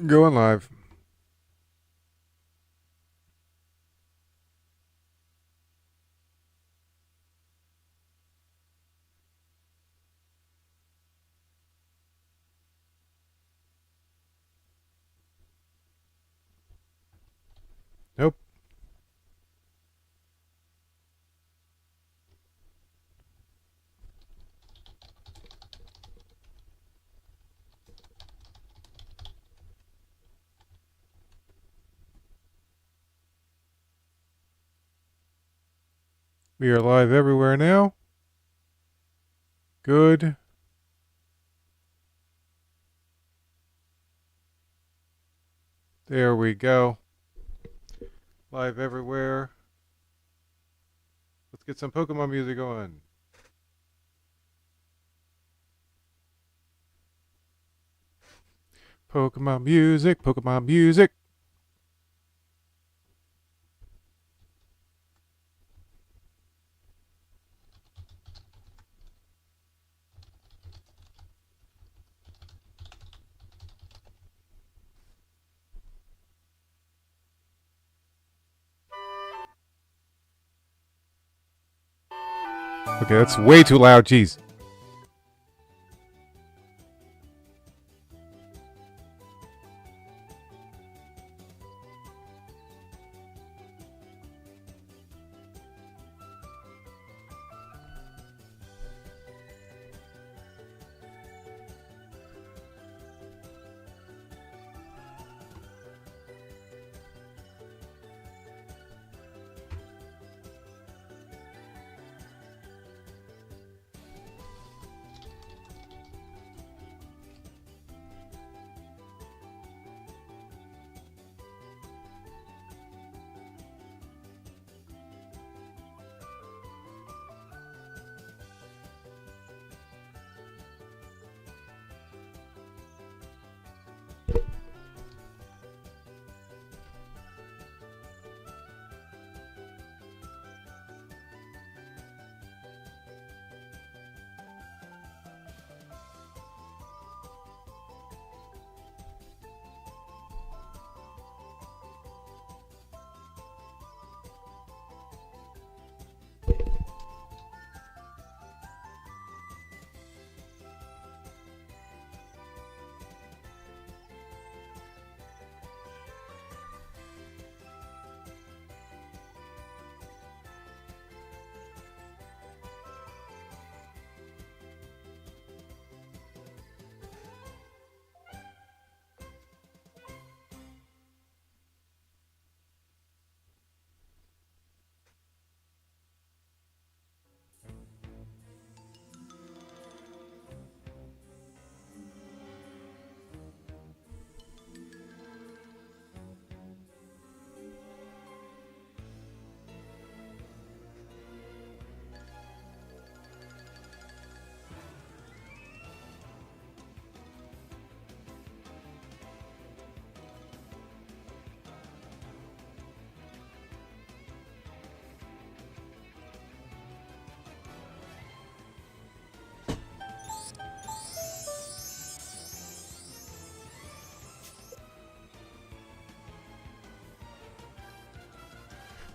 Going live. Nope. We are live everywhere now. Good. There we go. Live everywhere. Let's get some Pokemon music going. Pokemon music, Pokemon music. Okay, that's way too loud. Jeez.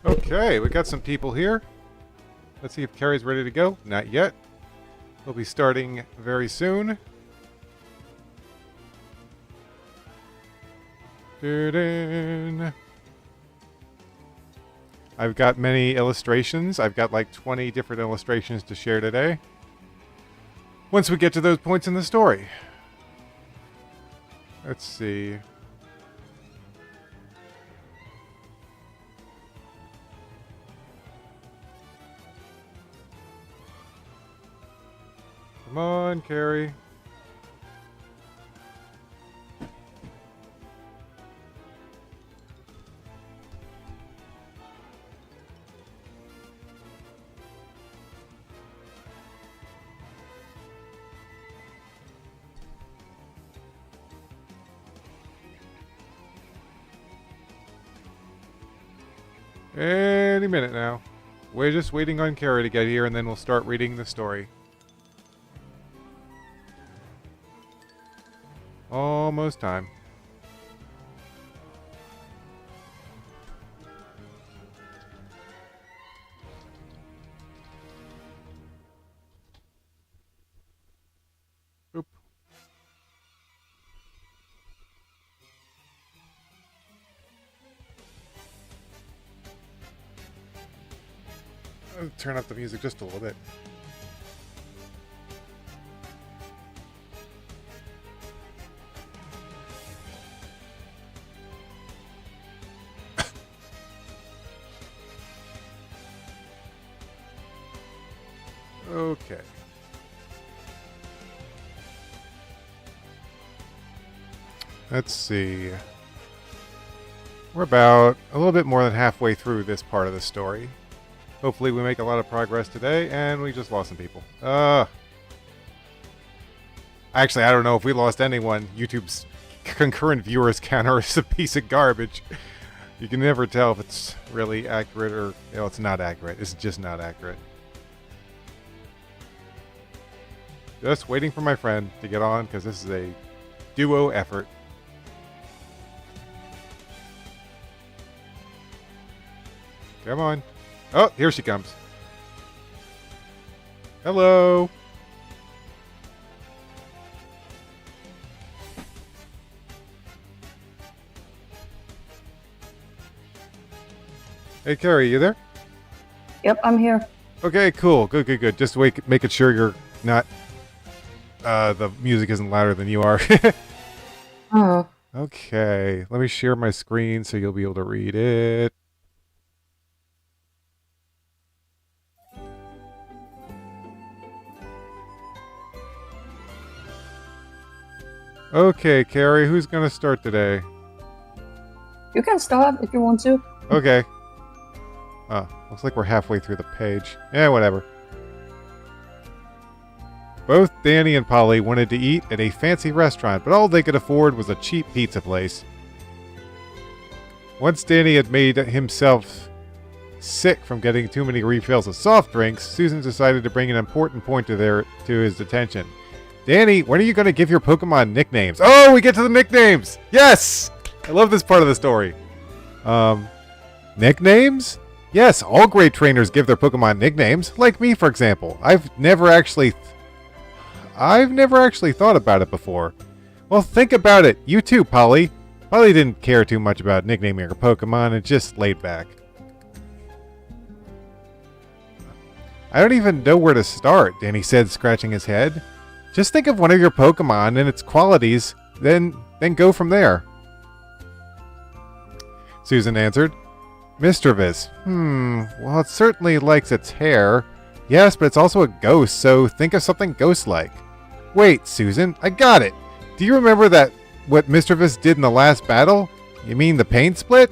Okay, we got some people here. Let's see if Carrie's ready to go. Not yet. We'll be starting very soon. Doo-doo. I've got many illustrations. I've got like 20 different illustrations to share today. Once we get to those points in the story. Let's see. Come on, Carrie. Any minute now. We're just waiting on Carrie to get here, and then we'll start reading the story. Almost time. turn up the music just a little bit. Okay. Let's see. We're about a little bit more than halfway through this part of the story. Hopefully we make a lot of progress today, and we just lost some people. Actually, I don't know if we lost anyone. YouTube's concurrent viewers counter is a piece of garbage. You can never tell if it's really accurate or... You know, it's not accurate. It's just not accurate. Just waiting for my friend to get on, because this is a duo effort. Come on. Oh, here she comes. Hello. Hey, Carrie, you there? Yep, I'm here. Okay, cool. Good. Just making sure you're not... the music isn't louder than you are. Okay, let me share my screen so you'll be able to read it. Okay, Carrie, who's going to start today? You can start if you want to. Okay. Oh, looks like we're halfway through the page. Yeah, whatever. Both Danny and Polly wanted to eat at a fancy restaurant, but all they could afford was a cheap pizza place. Once Danny had made himself sick from getting too many refills of soft drinks, Susan decided to bring an important point to his attention. Danny, when are you going to give your Pokemon nicknames? Oh, we get to the nicknames! Yes! I love this part of the story. Nicknames? Yes, all great trainers give their Pokemon nicknames. Like me, for example. I've never actually thought about it before. Well, think about it. You too, Polly. Polly didn't care too much about nicknaming her Pokemon and just laid back. I don't even know where to start, Danny said, scratching his head. Just think of one of your Pokemon and its qualities, then go from there. Susan answered. Mischievous. Well, it certainly likes its hair. Yes, but it's also a ghost, so think of something ghost-like. Wait, Susan, I got it. Do you remember what Mischievous did in the last battle? You mean the pain split?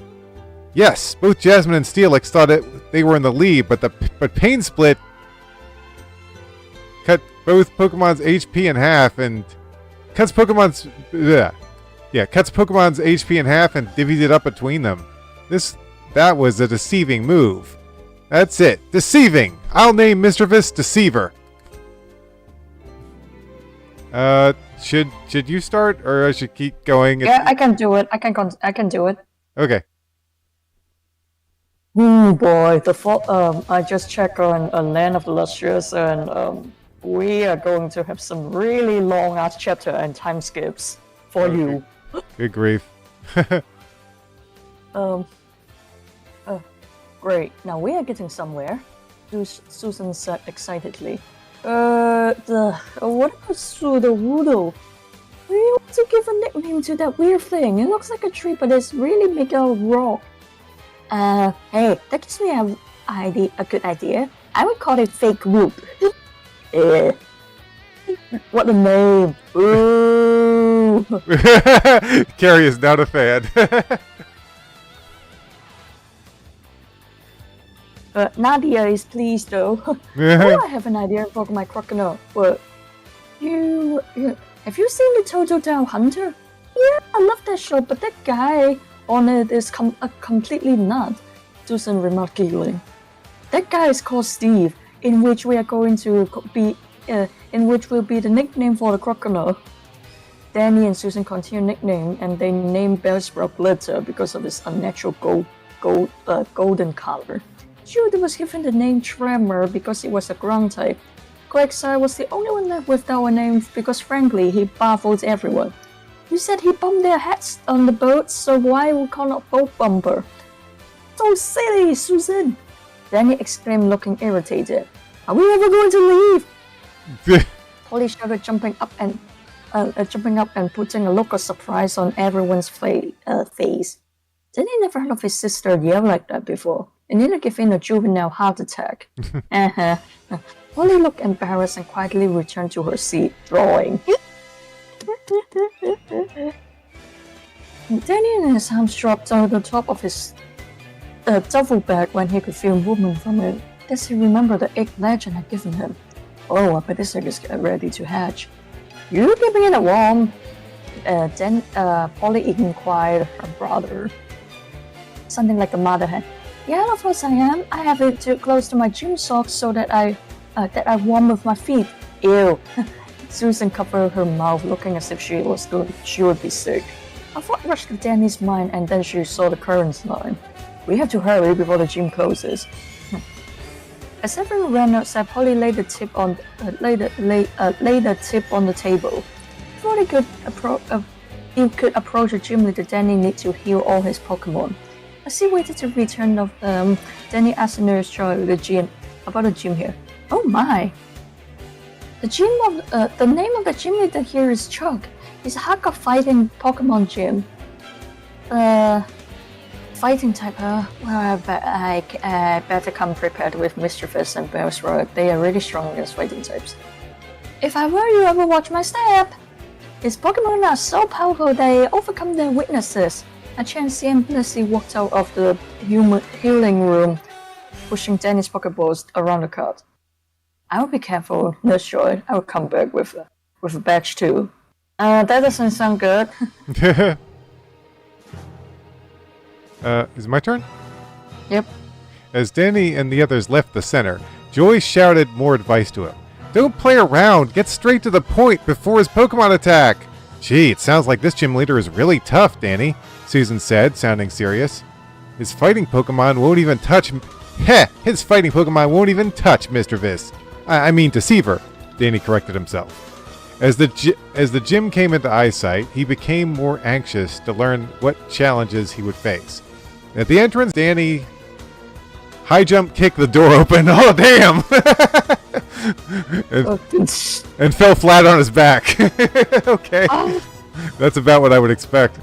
Yes, both Jasmine and Steelix thought they were in the lead, but pain split cut both Pokemon's HP in half and cuts Pokemon's HP in half and divvies it up between them. That was a deceiving move. That's it. Deceiving. I'll name Mischievous Deceiver. Should you start or I should keep going? Yeah, I can do it. I can do it. Okay. Oh boy, I just checked on Land of the Lustrous, and we are going to have some really long ass chapter and time skips for you. Good grief. Great. Now we are getting somewhere. Susan said excitedly. What about Sudowoodo? We want to give a nickname to that weird thing. It looks like a tree, but it's really made out of rock. Hey, that gives me a good idea. I would call it Fake Whoop. What a name! Ooh. Carrie is not a fan. Nadia is pleased though. Oh, I have an idea for my crocodile. What? Have you seen the Total Down Hunter? Yeah, I love that show, but that guy on it is completely nut. Susan remarked giggling. That guy is called Steve, in which we are going to be, in which will be the nickname for the crocodile. Danny and Susan continue nickname, and they named Bellsprout Glitter because of its unnatural golden color. Judah was given the name Tremor because it was a ground type. Quagsire was the only one left with our name because frankly he baffled everyone. You said he bumped their heads on the boat, so why we call it boat bumper? So silly, Susan! Danny exclaimed, looking irritated. Are we ever going to leave? Polly shouted, jumping up and putting a look of surprise on everyone's face. Danny never heard of his sister yell like that before. It nearly gave him a juvenile heart attack. Polly looked embarrassed and quietly returned to her seat, drawing. Danny and his arms dropped on the top of his duffel bag when he could feel movement from it. Does he remember the egg Legend had given him? Oh, I bet this egg is ready to hatch. You keeping it warm? Then Polly inquired her brother. Something like a mother hen. Yeah, of course I am. I have it too close to my gym socks so that I warm with my feet. Ew. Susan covered her mouth, looking as if she would be sick. A thought rushed to Danny's mind, and then she saw the current line. We have to hurry before the gym closes. As everyone ran outside, Polly laid the tip on the table. Before he could approach the gym leader, Danny needed to heal all his Pokemon. As he waited to return of them, Danny asked the nurse Joy about the gym here. Oh my! The name of the gym leader here is Chuck. It's a hardcore fighting Pokemon gym. Fighting type, Well, I better come prepared with Mischievous and Bellsprout. They are really strong against fighting types. If I were you, I would watch my step. His Pokemon are so powerful they overcome their weaknesses. A chance seamlessly walked out of the healing room, pushing Danny's Pokeballs around the cart. I will be careful, Nurse Joy. I will come back with a badge too. That doesn't sound good. Is it my turn? Yep. As Danny and the others left the center, Joy shouted more advice to him. Don't play around, get straight to the point before his Pokemon attack. Gee, it sounds like this gym leader is really tough, Danny, Susan said, sounding serious. His fighting Pokemon won't even touch... His fighting Pokemon won't even touch Mr. Viss. I mean Deceiver, Danny corrected himself. As the gym came into eyesight, he became more anxious to learn what challenges he would face. At the entrance, Danny high jump kicked the door open. Oh, damn! and fell flat on his back. Okay. That's about what I would expect.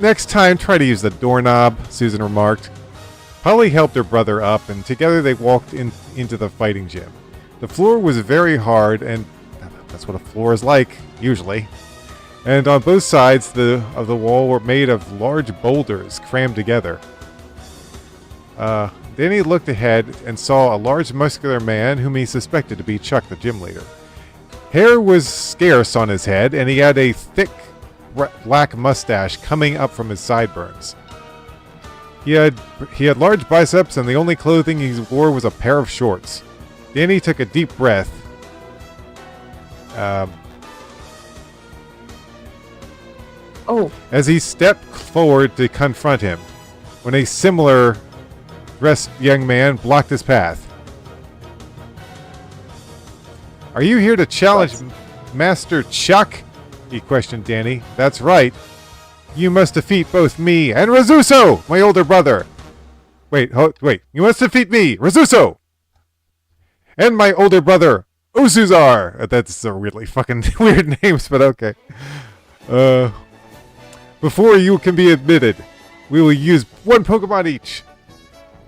Next time, try to use the doorknob, Susan remarked. Polly helped her brother up, and together they walked into the fighting gym. The floor was very hard, and that's what a floor is like, usually. And on both sides of the wall were made of large boulders crammed together. Danny looked ahead and saw a large muscular man whom he suspected to be Chuck, the gym leader. Hair was scarce on his head, and he had a thick black mustache coming up from his sideburns. He had large biceps, and the only clothing he wore was a pair of shorts. Danny took a deep breath. As he stepped forward to confront him, when a similar dressed young man blocked his path. Are you here to challenge Master Chuck? He questioned Danny. That's right. You must defeat both me and Razuso, my older brother. Wait. You must defeat me, Razuso, and my older brother, Osuzar. That's a really fucking weird names, but okay. Before you can be admitted, we will use one Pokemon each.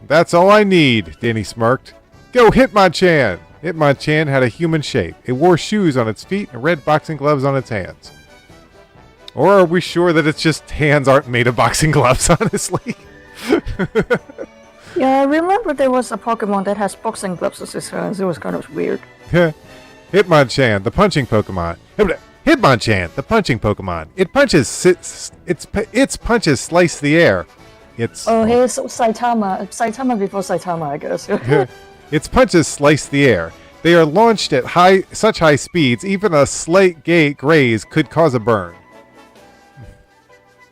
That's all I need, Danny smirked. Go, Hitmonchan! Hitmonchan had a human shape. It wore shoes on its feet and red boxing gloves on its hands. Or are we sure that it's just hands aren't made of boxing gloves, honestly? Yeah, I remember there was a Pokemon that has boxing gloves as his hands. It was kind of weird. Hitmonchan, the punching Pokemon. Hitmonchan, the punching Pokemon. It punches. Its punches slice the air. Here's Saitama. Saitama before Saitama, I guess. Its punches slice the air. They are launched at such high speeds, even a slight graze could cause a burn.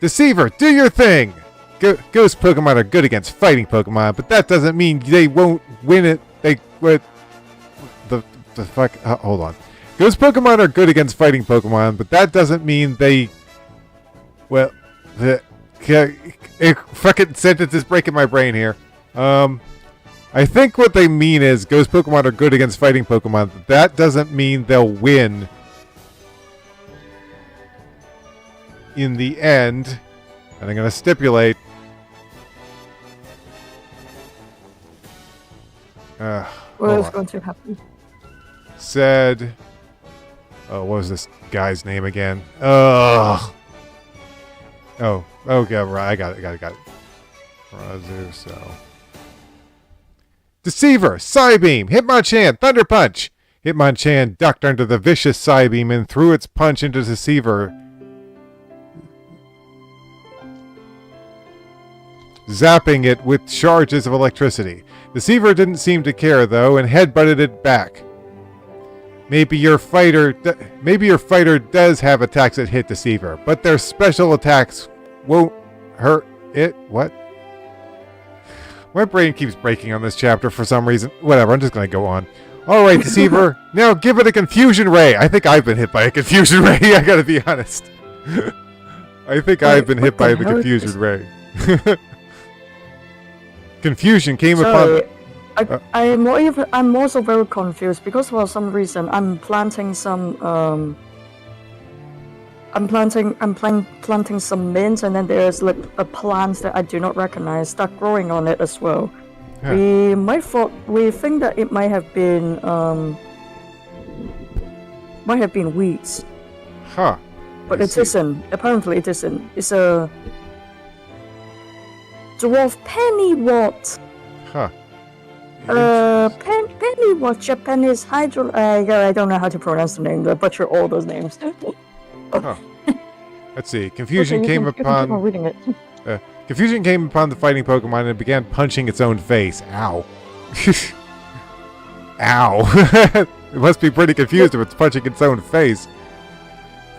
Deceiver, do your thing! Ghost Pokemon are good against fighting Pokemon, but that doesn't mean they won't win it. The fuck? Hold on. Ghost Pokemon are good against fighting Pokemon, but that doesn't mean they... Well, fucking sentence is breaking my brain here. I think what they mean is ghost Pokemon are good against fighting Pokemon. That doesn't mean they'll win in the end. And I'm going to stipulate. What is going to happen? Said. Oh, what was this guy's name again? Ugh. Oh, okay, right. I got it. Razuso. Deceiver, Psybeam, Hitmonchan, Thunder Punch. Hitmonchan ducked under the vicious Psybeam and threw its punch into Deceiver, zapping it with charges of electricity. Deceiver didn't seem to care though and headbutted it back. Maybe your fighter does have attacks that hit Deceiver, but their special attacks won't hurt it. What? My brain keeps breaking on this chapter for some reason. Whatever, I'm just going to go on. Alright, Deceiver, now give it a Confusion Ray. I think I've been hit by a Confusion Ray, I gotta be honest. I think I've been hit by the Confusion Ray. Confusion came upon... I'm also very confused because for some reason I'm planting some I'm planting some mint, and then there's like a plant that I do not recognize start growing on it as well. Huh. We think that it might have been weeds. Huh. But it isn't. Apparently it isn't. It's a dwarf pennywort. Huh. Pennywort Japanese hydro. I don't know how to pronounce the name. I butcher all those names. Huh. Let's see. Confusion came keep upon... on reading it. Confusion came upon the fighting Pokemon and began punching its own face. Ow. Ow. It must be pretty confused if it's punching its own face.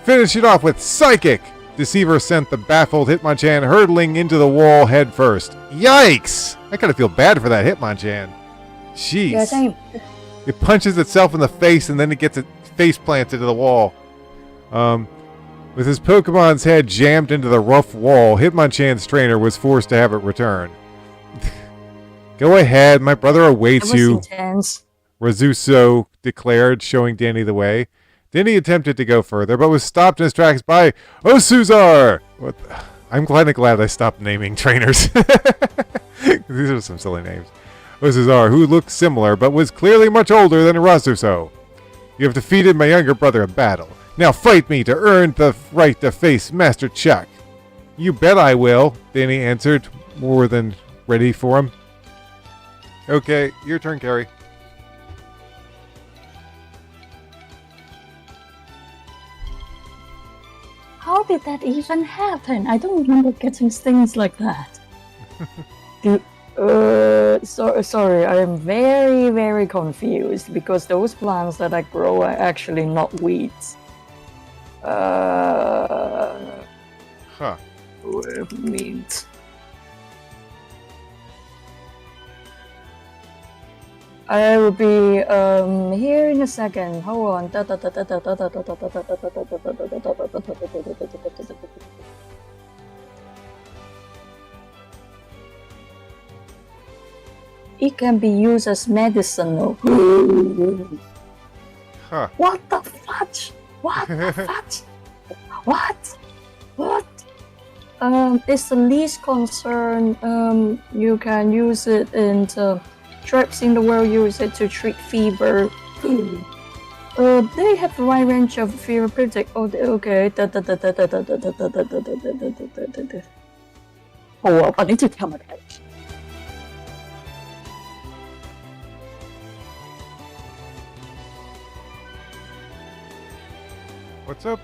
Finish it off with Psychic! Deceiver sent the baffled Hitmonchan hurtling into the wall head first. Yikes! I kind of feel bad for that Hitmonchan. Jeez. Yeah, same. It punches itself in the face and then it gets its face planted to the wall. With his Pokemon's head jammed into the rough wall, Hitmonchan's trainer was forced to have it return. Go ahead, my brother awaits you, intense. Razuso declared, showing Danny the way. Danny attempted to go further, but was stopped in his tracks by Osuzar! I'm kind of glad I stopped naming trainers. These are some silly names. Osuzar, who looked similar, but was clearly much older than Razuso. You have defeated my younger brother in battle. Now fight me to earn the right to face Master Chuck. You bet I will, Danny answered, more than ready for him. Okay, your turn, Carrie. How did that even happen? I don't remember getting things like that. Sorry, I am very, very confused because those plants that I grow are actually not weeds. Huh. Weeds. I will be here in a second. Hold on. It can be used as medicinal. Huh. What the fudge? What the fudge? What? It's the least concern. You can use it in tribes in the world use it to treat fever. They have a wide range of therapeutic. Oh, okay. Oh, I need to tell my dad. What's up?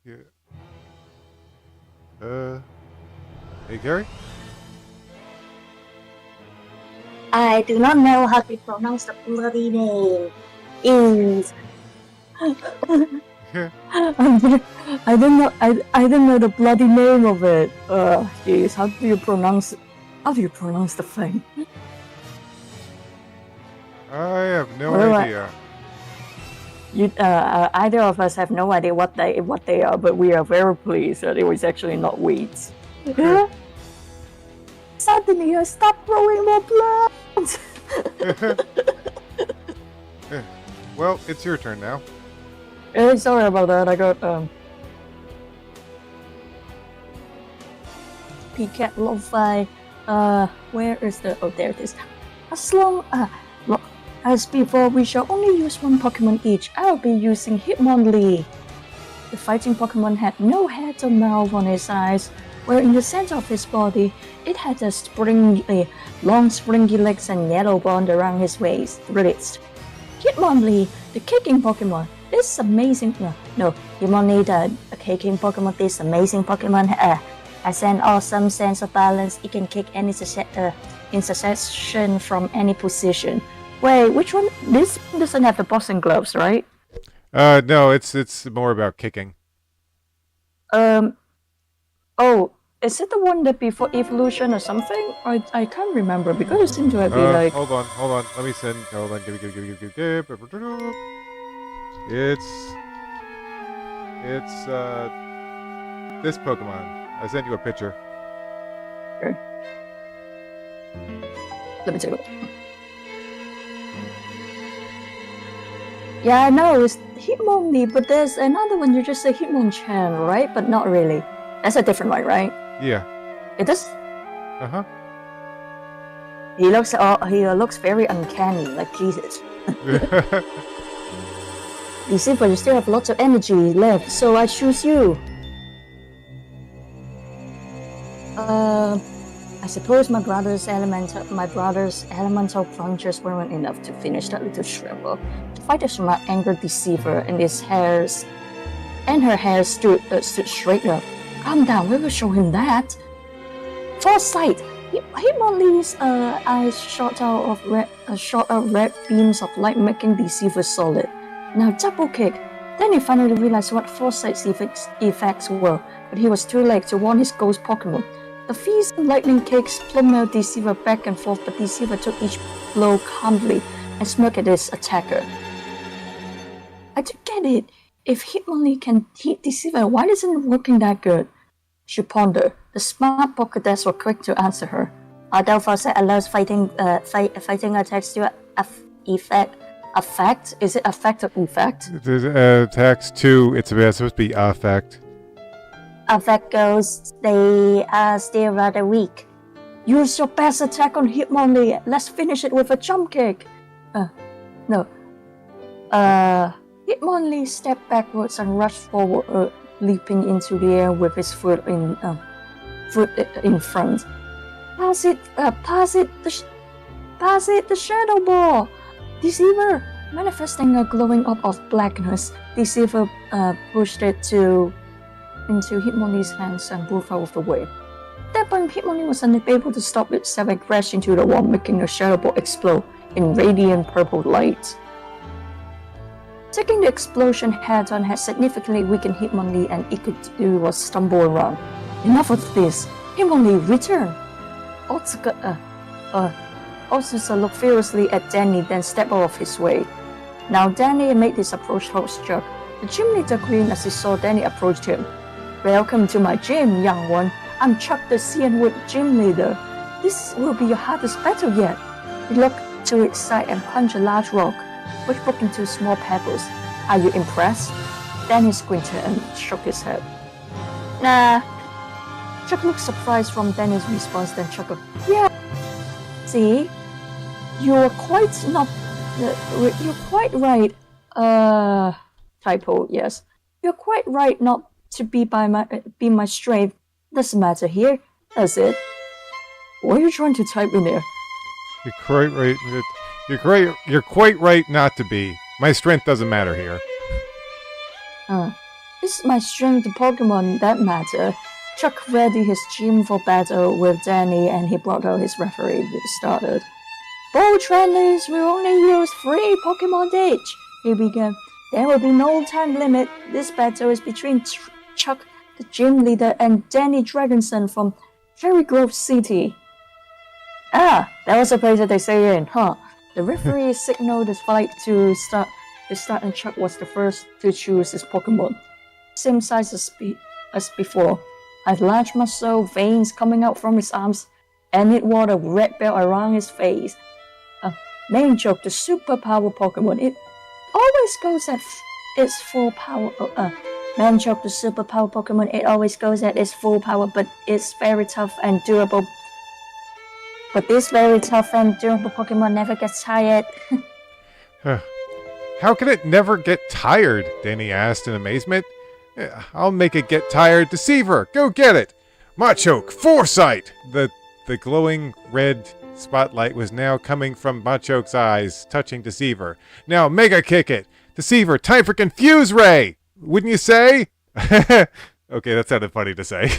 Yeah. Hey, Gary? I do not know how to pronounce the bloody name. Is I don't know. I don't know the bloody name of it. Jeez, how do you pronounce the thing? I have no Well, idea. Either of us have no idea what they are, but we are very pleased that it was actually not weeds. Suddenly, I stopped growing more plants. Well, it's your turn now. Sorry about that. I got Pcat Lo-Fi. Where is the? Oh, there it is. As before, we shall only use one Pokemon each. I'll be using Hitmonlee. The fighting Pokemon had no head or mouth on its eyes, where in the center of his body, it had long springy legs and yellow band around his waist. Hitmonlee, the kicking Pokemon. This amazing Hitmonlee, the kicking Pokemon. This amazing Pokemon has an awesome sense of balance. It can kick in succession from any position. Wait, which one? This doesn't have the boxing gloves, right? No, it's more about kicking. Oh, is it the one that before evolution or something? I can't remember because it seemed to be like. Hold on. Let me send. Hold on. Give. It's this Pokemon. I sent you a picture. Okay. Let me take a look. Yeah, I know it's Hitmonlee, but there's another one. You just say Hitmonchan, right? But not really. That's a different one, right? Yeah. It does. He looks very uncanny, like Jesus. You see, but you still have lots of energy left, so I choose you. I suppose my brother's elemental punctures weren't enough to finish that little shrivel. The fighter smart angered Deceiver, and her hair stood straight up. Calm down, we will show him that. Foresight! Hitmonlee's eyes shot out red beams of light, making Deceiver solid. Now double kick. Then he finally realized what Foresight's effects were, but he was too late to warn his ghost Pokemon. The fierce lightning kicks plummeled Deceiver back and forth, but Deceiver took each blow calmly and smirked at his attacker. I don't get it. If Hitmonlee can hit Deceiver, why isn't it working that good? She pondered. The smart Pokédex were quick to answer her. Although Foresight allows fighting attacks to affect? Is it affect or effect? Attacks to. It's supposed to be affect. Affect goes, they are still rather weak. Use your best attack on Hitmonlee. Let's finish it with a jump kick. Hitmonlee stepped backwards and rushed forward, leaping into the air with his foot in front. Pass it, the Shadow Ball. Deceiver, manifesting a glowing orb of blackness, Deceiver pushed it into Hitmonlee's hands and moved out of the way. At that point, Hitmonlee was unable to stop itself and crashed into the wall, making the Shadow Ball explode in radiant purple light. Taking the explosion head-on had significantly weakened Hitmonlee, and it could do was stumble around. Enough of this! Hitmonlee, return! Otsuka looked furiously at Danny, then stepped out of his way. Now Danny made his approach towards Chuck. The gym leader grinned as he saw Danny approach him. Welcome to my gym, young one. I'm Chuck the Cianwood gym leader. This will be your hardest battle yet. He looked to its side and punched a large rock, which broke into small pebbles. Are you impressed? Danny squinted and shook his head. Nah. Chuck looked surprised from Danny's response, then chuckled. Yeah. See? You're quite right. Typo, yes. You're quite right not to be my strength. Doesn't matter here, does it? What are you trying to type in there? You're quite right. You're quite right not to be. My strength doesn't matter here. It's my strength to Pokemon that matter. Chuck readied his gym for battle with Danny, and he brought out his referee to get started. Bold trainers will only use 3 Pokemon each, he began. There will be no time limit. This battle is between Chuck, the gym leader, and Danny Dragonson from Cherry Grove City. Ah, that was the place that they say in, huh? The referee signaled the fight to start, and Chuck was the first to choose his Pokemon. Same size as before, had large muscle veins coming out from his arms, and it wore a red belt around his face. Manchoke, the superpower Pokemon, it always goes at its full power. Manchoke, the superpower Pokemon, it always goes at its full power, but it's very tough and durable. But this very tough and durable Pokemon never gets tired. How can it never get tired? Danny asked in amazement. I'll make it get tired. Deceiver, go get it! Machoke, Foresight! The glowing red spotlight was now coming from Machoke's eyes, touching Deceiver. Now Mega Kick it! Deceiver, time for Confuse Ray! Wouldn't you say? Okay, that sounded funny to say.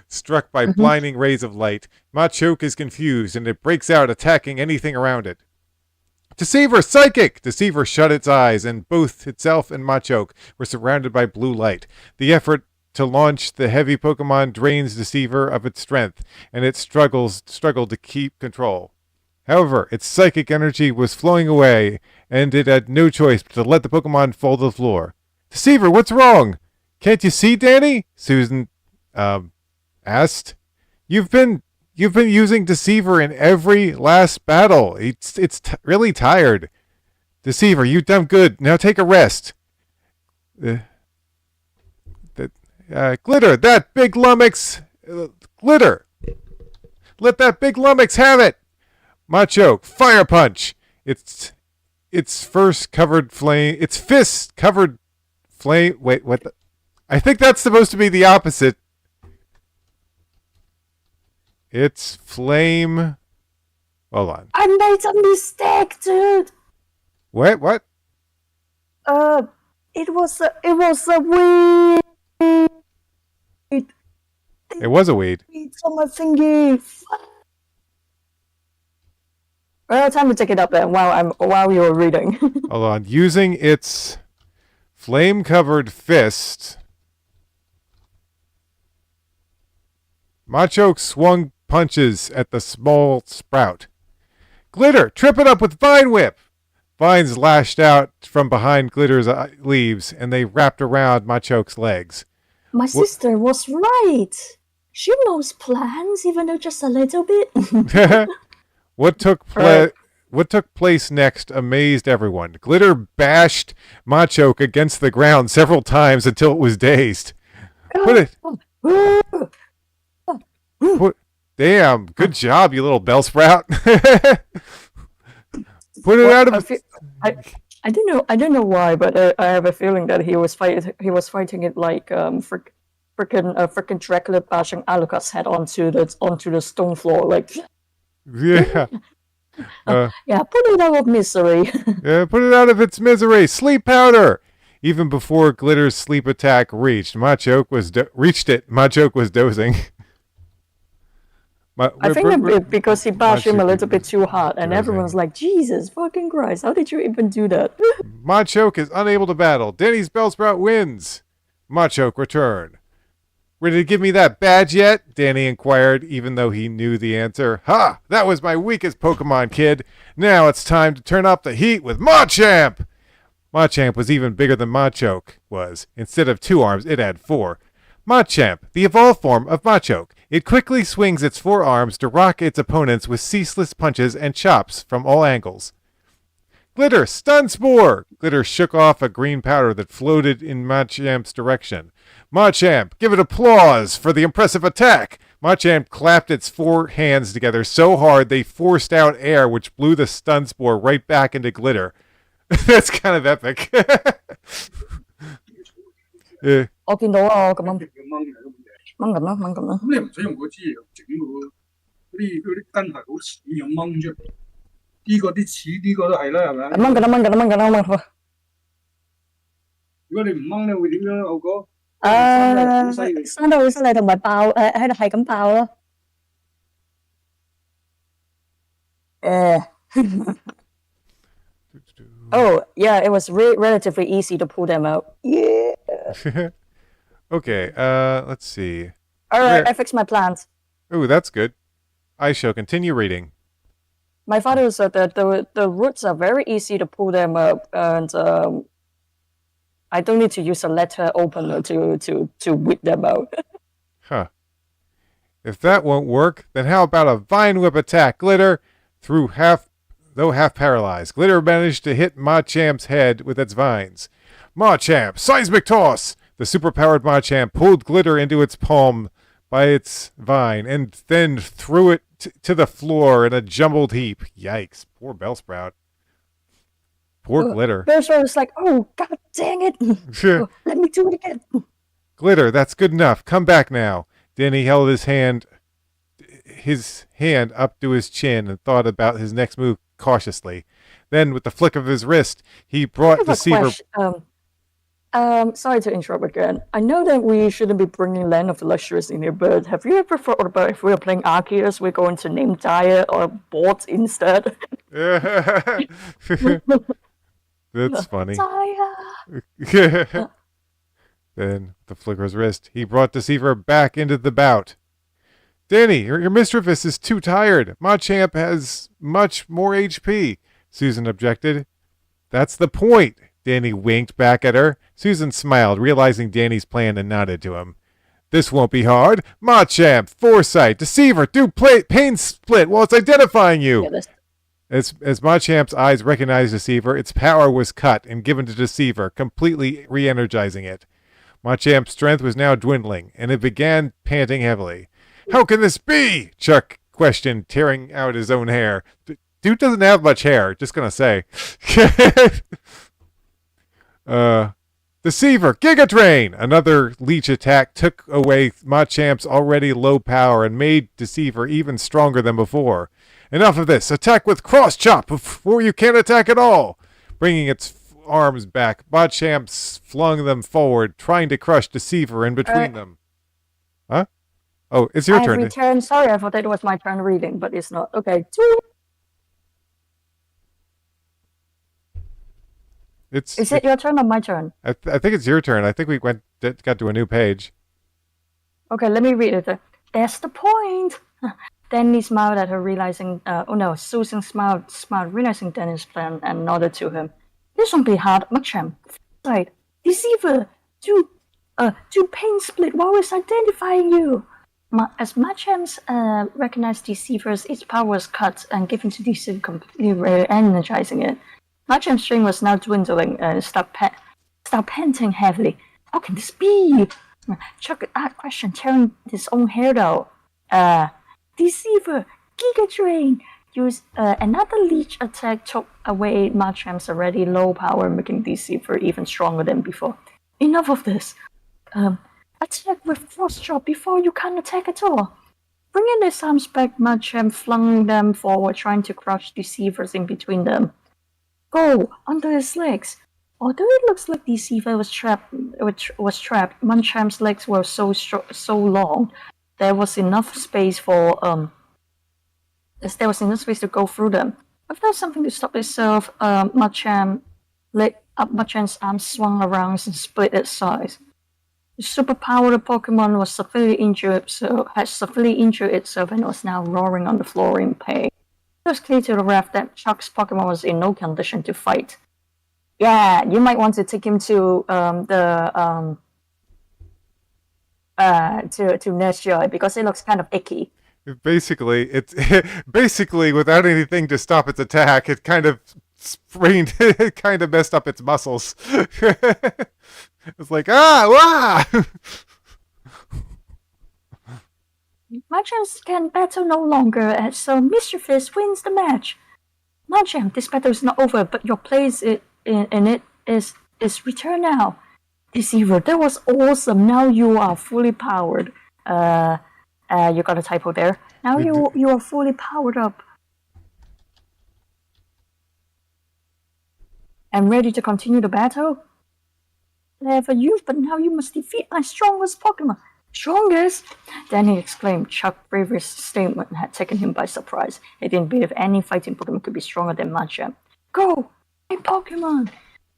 Struck by blinding rays of light, Machoke is confused and it breaks out, attacking anything around it. Deceiver, Psychic! Deceiver shut its eyes, and both itself and Machoke were surrounded by blue light. The effort to launch the heavy Pokemon drains Deceiver of its strength, and it struggled to keep control. However, its psychic energy was flowing away, and it had no choice but to let the Pokemon fall to the floor. Deceiver, what's wrong? Can't you see, Danny? Susan asked. You've been using Deceiver in every last battle. It's really tired. Deceiver, you've done good. Now take a rest. Glitter, that big lummox. Glitter. Let that big lummox have it. Machoke, Fire Punch. Its fist covered flame. Wait, what? I think that's supposed to be the opposite. It's flame. Hold on. I made a mistake, dude. What? It was a weed. It was a weed. It's on my thingy. Well, time to take it up then while you were reading. Hold on. Using its flame-covered fist, Machoke swung punches at the small sprout. Glitter, trip it up with Vine Whip! Vines lashed out from behind Glitter's leaves, and they wrapped around Machoke's legs. My sister was right. She knows plants, even though just a little bit. What took place next amazed everyone. Glitter bashed Machoke against the ground several times until it was dazed. Damn, good job, you little Bellsprout. Put it out of. I don't know why, but I have a feeling that he was fighting it like freaking Dracula bashing Alucard's head onto the stone floor, like. Yeah. Yeah, put it out of misery. Yeah, put it out of its misery. Sleep powder. Even before Glitter's sleep attack reached, Machoke was dozing. I think because he bashed him a little bit too hard, and everyone's like, Jesus fucking Christ, how did you even do that? Machoke is unable to battle. Danny's Bellsprout wins. Machoke returned. Ready to give me that badge yet? Danny inquired, even though he knew the answer. Ha! That was my weakest Pokemon, kid. Now it's time to turn up the heat with Machamp! Machamp was even bigger than Machoke was. Instead of 2 arms, it had 4. Machamp, the evolved form of Machoke. It quickly swings its 4 arms to rock its opponents with ceaseless punches and chops from all angles. Glitter, Stun Spore! Glitter shook off a green powder that floated in Machamp's direction. Machamp, give it applause for the impressive attack! Machamp clapped its 4 hands together so hard they forced out air, which blew the Stun Spore right back into Glitter. That's kind of epic. 我見到啊，咁樣掹緊啦，掹緊啦。咁你唔使用嗰支嘢整喎，嗰啲根係好似咁掹出嚟。呢個啲似，呢個都係啦，係咪？掹緊啦，掹緊啦，掹緊啦，掹緊。如果你唔掹咧，會點樣後果？生得好犀利，同埋爆喺度係咁爆咯。Uh, oh, yeah, it was relatively easy to pull them out. Yeah. Okay, let's see. Alright, Where? I fixed my plans. Ooh, that's good. I shall continue reading. My father said that the roots are very easy to pull them up, and I don't need to use a letter opener to whip them out. Huh. If that won't work, then how about a vine whip attack? Glitter, though half paralyzed, Glitter managed to hit Machamp's head with its vines. Machamp, seismic toss! The superpowered Machamp pulled Glitter into its palm by its vine and then threw it to the floor in a jumbled heap. Yikes, poor Bellsprout. Poor Glitter. Bellsprout was like, oh, god dang it! Oh, let me do it again. Glitter, that's good enough. Come back now. Danny held his hand up to his chin and thought about his next move cautiously. Then, with the flick of his wrist, he brought Deceiver. Sorry to interrupt again. I know that we shouldn't be bringing Land of the Luxurious in here, but have you ever thought about if we were playing Arceus, we're going to name Diet or Bot instead? That's funny. Diet. Then, with the flick of his wrist, he brought Deceiver back into the bout. Danny, your Mischievous is too tired. Machamp has much more HP, Susan objected. That's the point. Danny winked back at her. Susan smiled, realizing Danny's plan, and nodded to him. This won't be hard. Machamp, Foresight, Deceiver, do pain split while it's identifying you. Yeah, as Machamp's eyes recognized Deceiver, its power was cut and given to Deceiver, completely re-energizing it. Machamp's strength was now dwindling, and it began panting heavily. How can this be? Chuck questioned, tearing out his own hair. Dude doesn't have much hair, just gonna say. Deceiver, Giga Drain! Another leech attack took away Machamp's already low power and made Deceiver even stronger than before. Enough of this! Attack with Cross Chop before you can't attack at all! Bringing its arms back, Machamp flung them forward, trying to crush Deceiver in between them. Huh? Oh, it's your turn. Returned. Sorry, I thought it was my turn reading, but it's not. Okay. Is it your turn or my turn? I think it's your turn. I think we got to a new page. Okay, let me read it. That's the point. Danny smiled at her, realizing. Susan smiled, realizing Danny's plan, and nodded to him. This won't be hard, Machamp. Right, Deceiver, do pain split while it's identifying you. As Machamp recognized Deceiver's, its power was cut and given to Deceiver, completely re-energizing it. Machamp's strength was now dwindling and stopped panting heavily. How can this be? Chuck asked question, tearing his own hair out. Deceiver, Giga Drain! Used another leech attack took away Machamp's already low power, making Deceiver even stronger than before. Enough of this. Attack with Frost Drop before you can't attack at all. Bringing his arms back, Machamp flung them forward, trying to crush Deceivers in between them. Go under his legs. Although it looks like Deceiver was trapped, Machamp's legs were so long, there was enough space to go through them. Without something to stop itself, Machamp's arms swung around and split its size. The superpowered Pokemon was severely injured itself and was now roaring on the floor in pain. It was clear to the ref that Chuck's Pokemon was in no condition to fight. Yeah, you might want to take him to Nurse Joy because it looks kind of icky. Basically, without anything to stop its attack, it kind of it kind of messed up its muscles. It's like, wah! Machamp can battle no longer, so Mischievous wins the match. Machamp, this battle is not over, but your place in it is returned now. Deceiver, that was awesome. Now you are fully powered. You got a typo there. Now you are fully powered up. And ready to continue the battle? Clever youth, but now you must defeat my strongest Pokemon. Strongest? Danny exclaimed. Chuck's previous statement had taken him by surprise. He didn't believe any fighting Pokemon could be stronger than Machamp. Go! Hey, Pokemon!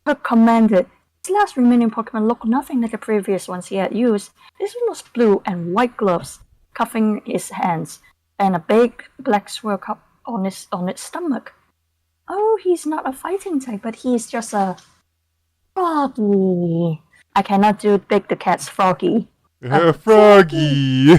Chuck commanded. His last remaining Pokemon looked nothing like the previous ones he had used. This one was blue and white gloves, cuffing his hands, and a big black swirl cup on its stomach. Oh, he's not a fighting type, but he's just a Froggy. I cannot do Big the Cat's Froggy. Froggy!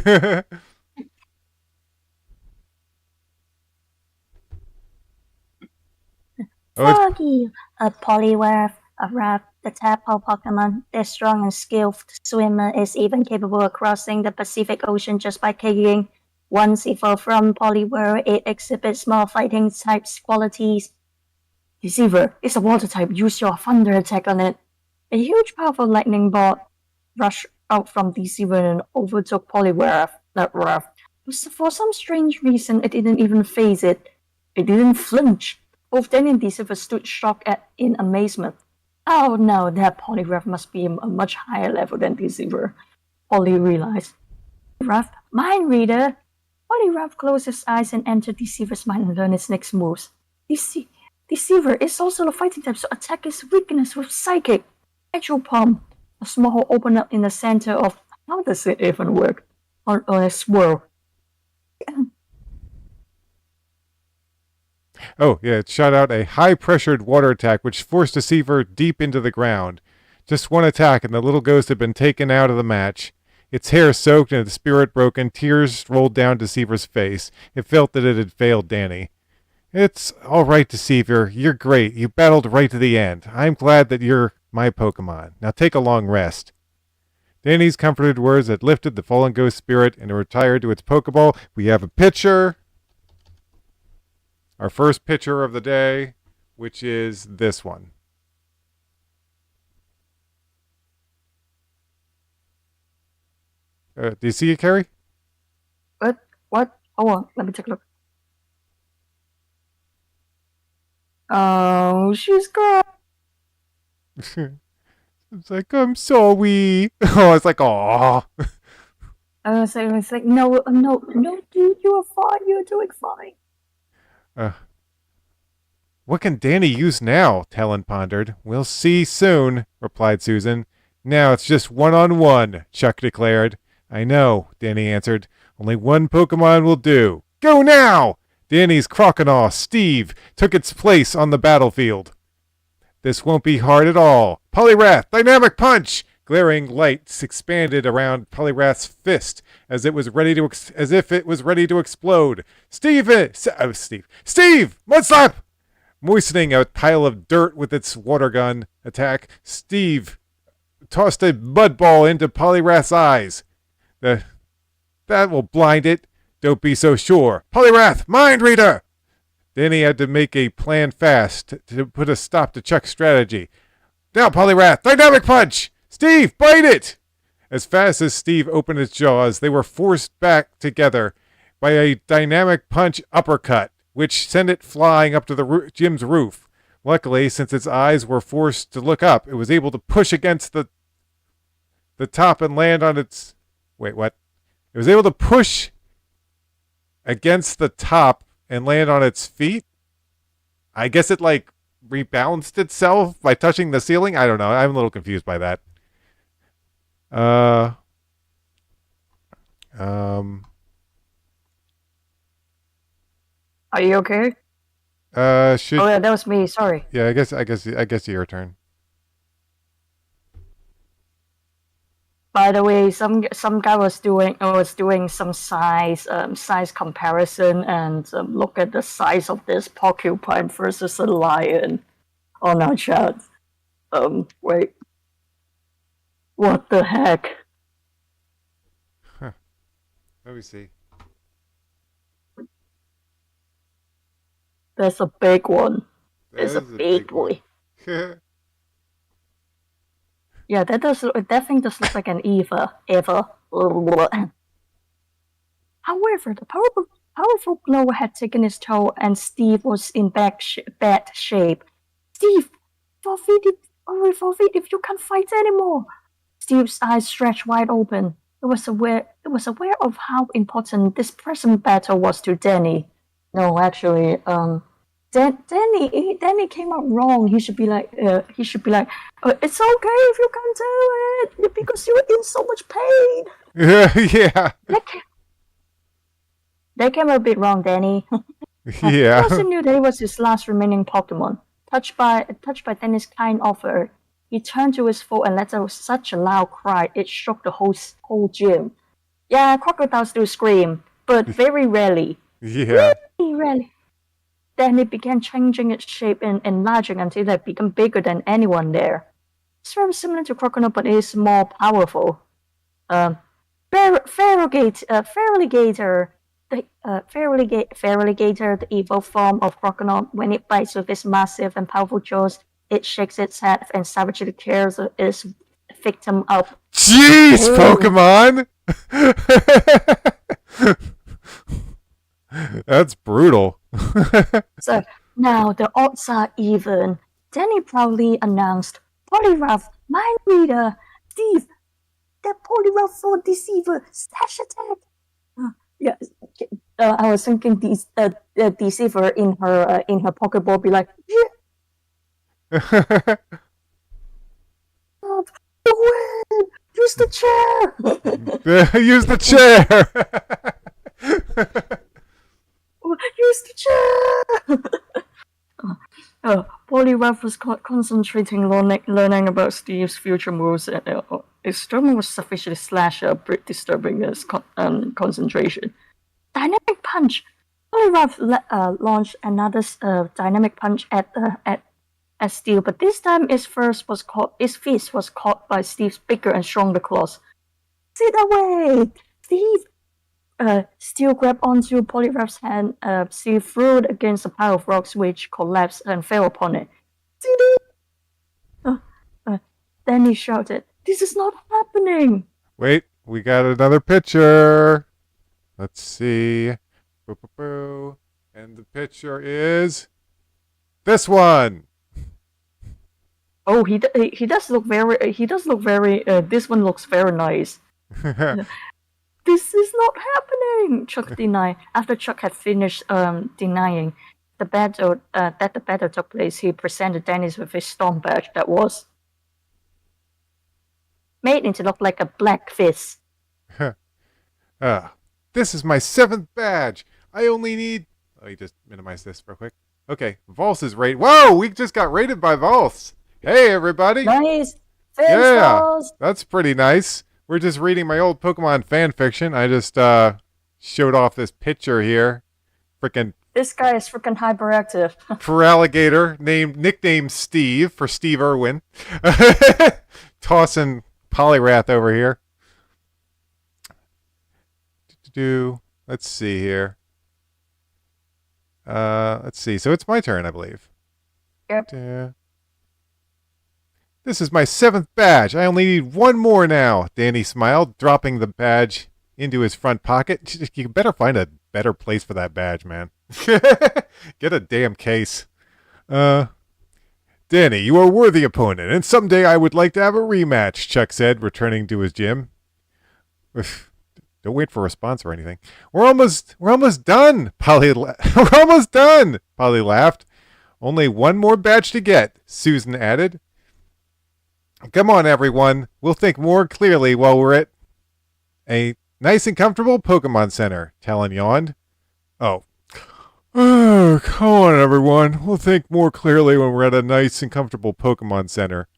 Froggy, a Poliwrath, a Wrath, the tadpole Pokemon. Their strong and skilled swimmer is even capable of crossing the Pacific Ocean just by kicking. Once evolved from Poliwrath, it exhibits more fighting type qualities. Deceiver is a water type. Use your thunder attack on it. A huge, powerful lightning bolt rushed out from Deceiver and overtook Poliwrath. For some strange reason, it didn't even phase it. It didn't flinch. Both Danny and Deceiver stood shocked in amazement. Oh no, that Poliwrath must be a much higher level than Deceiver. Polly realized. Poliwrath, mind reader. Poliwrath closed his eyes and entered Deceiver's mind and learned its next moves. Deceiver is also a fighting type, so attack his weakness with Psychic. Actual palm. A small hole opened up in the center of... How does it even work? On a swirl. Oh, yeah, it shot out a high-pressured water attack which forced Deceiver deep into the ground. Just one attack and the little ghost had been taken out of the match. Its hair soaked and its spirit broken, tears rolled down Deceiver's face. It felt that it had failed Danny. It's all right, Deceiver. You're great. You battled right to the end. I'm glad that you're my Pokemon. Now take a long rest. Danny's comforted words had lifted the fallen ghost spirit and it retired to its Pokeball. We have a picture. Our first picture of the day, which is this one. Do you see it, Carrie? What? Hold on, let me take a look. Oh, she's crying. It's like, I'm sorry. Oh, it's like, aw. It's like, no, dude, you're fine. You're doing fine. What can Danny use now? Talon pondered. We'll see soon, replied Susan. Now it's just one-on-one, Chuck declared. I know, Danny answered. Only one Pokemon will do. Go now! Danny's Croconaw, Steve, took its place on the battlefield. This won't be hard at all. Poliwrath, Dynamic Punch! Glaring lights expanded around Poliwrath's fist as if it was ready to explode. Steve! Mudslap! Moistening a pile of dirt with its water gun attack, Steve tossed a mud ball into Poliwrath's eyes. That will blind it. Don't be so sure. Poliwrath, Mind Reader! Danny had to make a plan fast to put a stop to Chuck's strategy. Now, Poliwrath, Dynamic Punch! Steve, bite it! As fast as Steve opened its jaws, they were forced back together by a Dynamic Punch uppercut, which sent it flying up to the gym's roof. Luckily, since its eyes were forced to look up, it was able to push against the top and land on its... Wait, what? It was able to push against the top and land on its feet? I guess it, like, rebalanced itself by touching the ceiling? I don't know. I'm a little confused by that. Are you okay? Oh yeah, that was me. Sorry. Yeah, I guess your turn. By the way, some guy was doing some size comparison and look at the size of this porcupine versus a lion on our chat. Wait. What the heck? Huh. Let me see. That's a big one. It's a big boy. Yeah, that thing does look like an Eva. However, the powerful blow had taken its toll, and Steve was in bad shape. Steve, forfeit if you can't fight anymore. Steve's eyes stretched wide open. it was aware of how important this present battle was to Danny. No, actually, Danny came out wrong. He should be like, it's okay if you can't do it because you're in so much pain. Yeah. They came a bit wrong, Danny. Yeah. He also knew that it was his last remaining Pokemon. Touched by Danny's kind offer, he turned to his foe and let out such a loud cry it shook the whole gym. Yeah, crocodiles do scream, but very rarely. Yeah. Very rarely. Then it began changing its shape and enlarging until it became bigger than anyone there. It's very similar to crocodile, but it is more powerful. Feraligator, the evil form of crocodile, when it bites with its massive and powerful jaws, it shakes its head and savagely tears its victim up. Jeez, Pokemon! That's brutal. So now the odds are even. Danny proudly announced, Poliwrath, Mind Reader, Steve, the Poliwrath for Deceiver, Slash Attack. Yeah, I was thinking Deceiver in her Pokeball be like, yeah. Win! Use the chair! Use the chair! Use the chair! Poliwrath was concentrating learning about Steve's future moves, and his stomach was sufficiently slashed up, disturbing his concentration. Dynamic Punch! Poliwrath launched another Dynamic Punch at Steve, but this time his fist was caught by Steve's bigger and stronger claws. Sit away! Steve! Steel grabbed onto Poliwrath's hand. Steve threw it against a pile of rocks, which collapsed and fell upon it. Then he shouted, "This is not happening!" Wait, we got another picture. Let's see. Boo, boo, boo. And the picture is this one. Oh, he does look very. This one looks very nice. This is not happening, Chuck denied. After Chuck had finished denying the battle took place, he presented Dennis with his storm badge that was made into look like a black fist. This is my 7th badge. I only need... Let me just minimize this real quick. Okay, Volse is rated. Whoa, we just got rated by Volse. Hey, everybody. Nice. Yeah, that's pretty nice. We're just reading my old Pokemon fan fiction. I just showed off this picture here. This guy is freaking hyperactive. Feraligator, nicknamed Steve for Steve Irwin. Tossing Poliwrath over here. Let's see here. Let's see. So it's my turn, I believe. Yep. This is my 7th badge. I only need one more now. Danny smiled, dropping the badge into his front pocket. You better find a better place for that badge, man. Get a damn case. Danny, you are a worthy opponent, and someday I would like to have a rematch, Chuck said, returning to his gym. Don't wait for a response or anything. We're almost done. We're almost done. Polly laughed. Only one more badge to get, Susan added. Come on, everyone. We'll think more clearly while we're at a nice and comfortable Pokemon Center, Talon yawned. Oh, come on, everyone. We'll think more clearly when we're at a nice and comfortable Pokemon Center.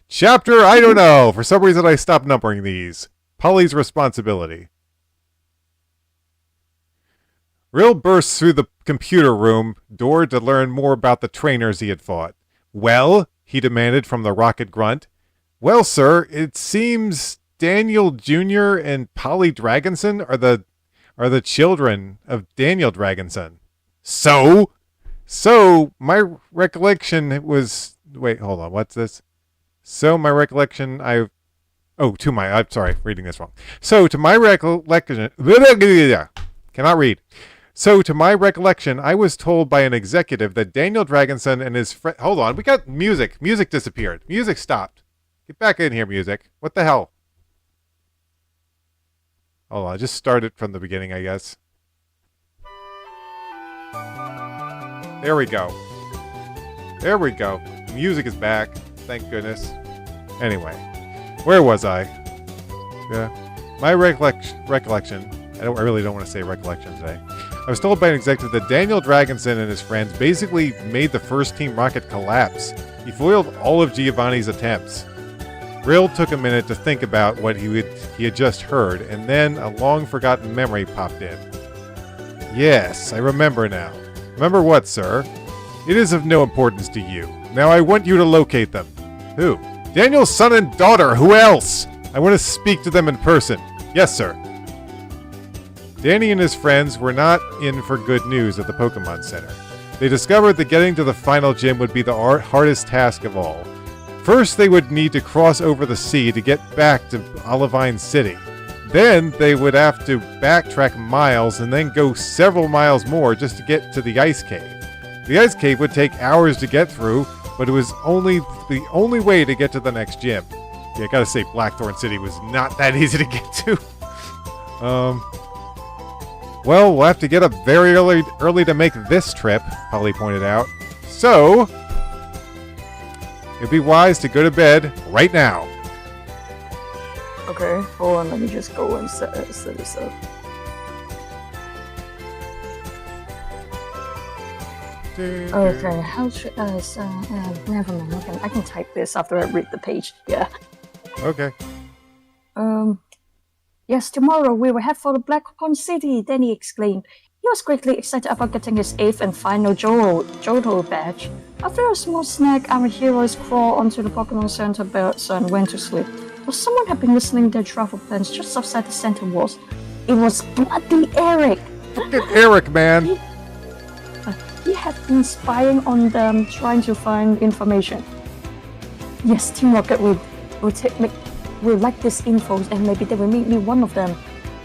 Chapter, I don't know. For some reason, I stopped numbering these. Polly's responsibility. Rill burst through the computer room door to learn more about the trainers he had fought. Well, he demanded from the rocket grunt. Well, sir, it seems Daniel Jr. and Polly Dragonson are the children of Daniel Dragonson. So my recollection was... Wait, hold on, what's this? I'm sorry, reading this wrong. So, to my recollection... Cannot read. So, to my recollection, I was told by an executive that Daniel Dragonson and his friend... Hold on, we got music. Music disappeared. Music stopped. Get back in here, music. What the hell? Hold on, just start it from the beginning, I guess. There we go. There we go. Music is back. Thank goodness. Anyway, where was I? Yeah. My recollection. I really don't want to say recollection today. I was told by an executive that Daniel Dragonson and his friends basically made the first Team Rocket collapse. He foiled all of Giovanni's attempts. Rill took a minute to think about what he had just heard, and then a long-forgotten memory popped in. Yes, I remember now. Remember what, sir? It is of no importance to you. Now I want you to locate them. Who? Daniel's son and daughter! Who else? I want to speak to them in person. Yes, sir. Danny and his friends were not in for good news at the Pokemon Center. They discovered that getting to the final gym would be the hardest task of all. First, they would need to cross over the sea to get back to Olivine City. Then, they would have to backtrack miles and then go several miles more just to get to the Ice Cave. The Ice Cave would take hours to get through, but it was the only way to get to the next gym. Yeah, I gotta say, Blackthorn City was not that easy to get to. Well, we'll have to get up very early to make this trip, Polly pointed out. So, it'd be wise to go to bed right now. Okay, hold on, let me just go and set this up. Okay, how should I never mind, I can type this after I read the page. Yeah. Okay. Yes, tomorrow we will head for the Blackhorn City, Danny exclaimed. He was greatly excited about getting his 8th and final Johto badge. After a small snack, our heroes crawled onto the Pokemon Center beds and went to sleep. But someone had been listening to their travel plans just outside the center walls. It was bloody Eric! Look at Eric, man! He had been spying on them, trying to find information. Yes, Team Rocket will like this info and maybe they will make me one of them.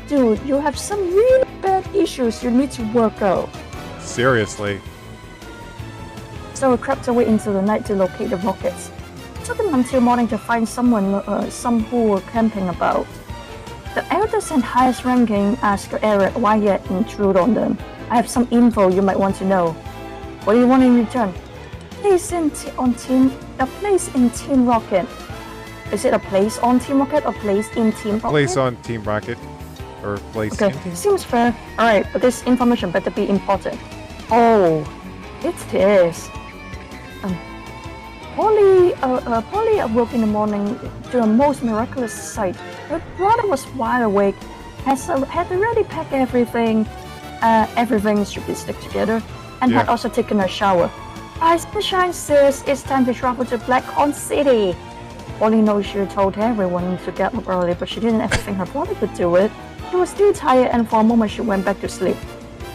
Dude, you have some really bad issues you need to work out. Seriously. So we crept away into the night to locate the rockets. It took them until morning to find some who were camping about. The eldest and highest ranking asked Eric why he had intruded on them. I have some info you might want to know. What do you want in return? A place in Team Rocket. Is it a place on Team Rocket or place in Team Rocket? Place on Team Rocket. Or place in Team... Seems fair. Alright, but this information better be important. Oh, it's this. Polly awoke in the morning to a most miraculous sight. Her brother was wide awake, had already packed everything. Everything should be stick together, and had also taken a shower. Rise and shine, sis. It's time to travel to Blackhorn City. Polly knows she told everyone to get up early, but she didn't ever think her brother could do it. She was still tired, and for a moment she went back to sleep.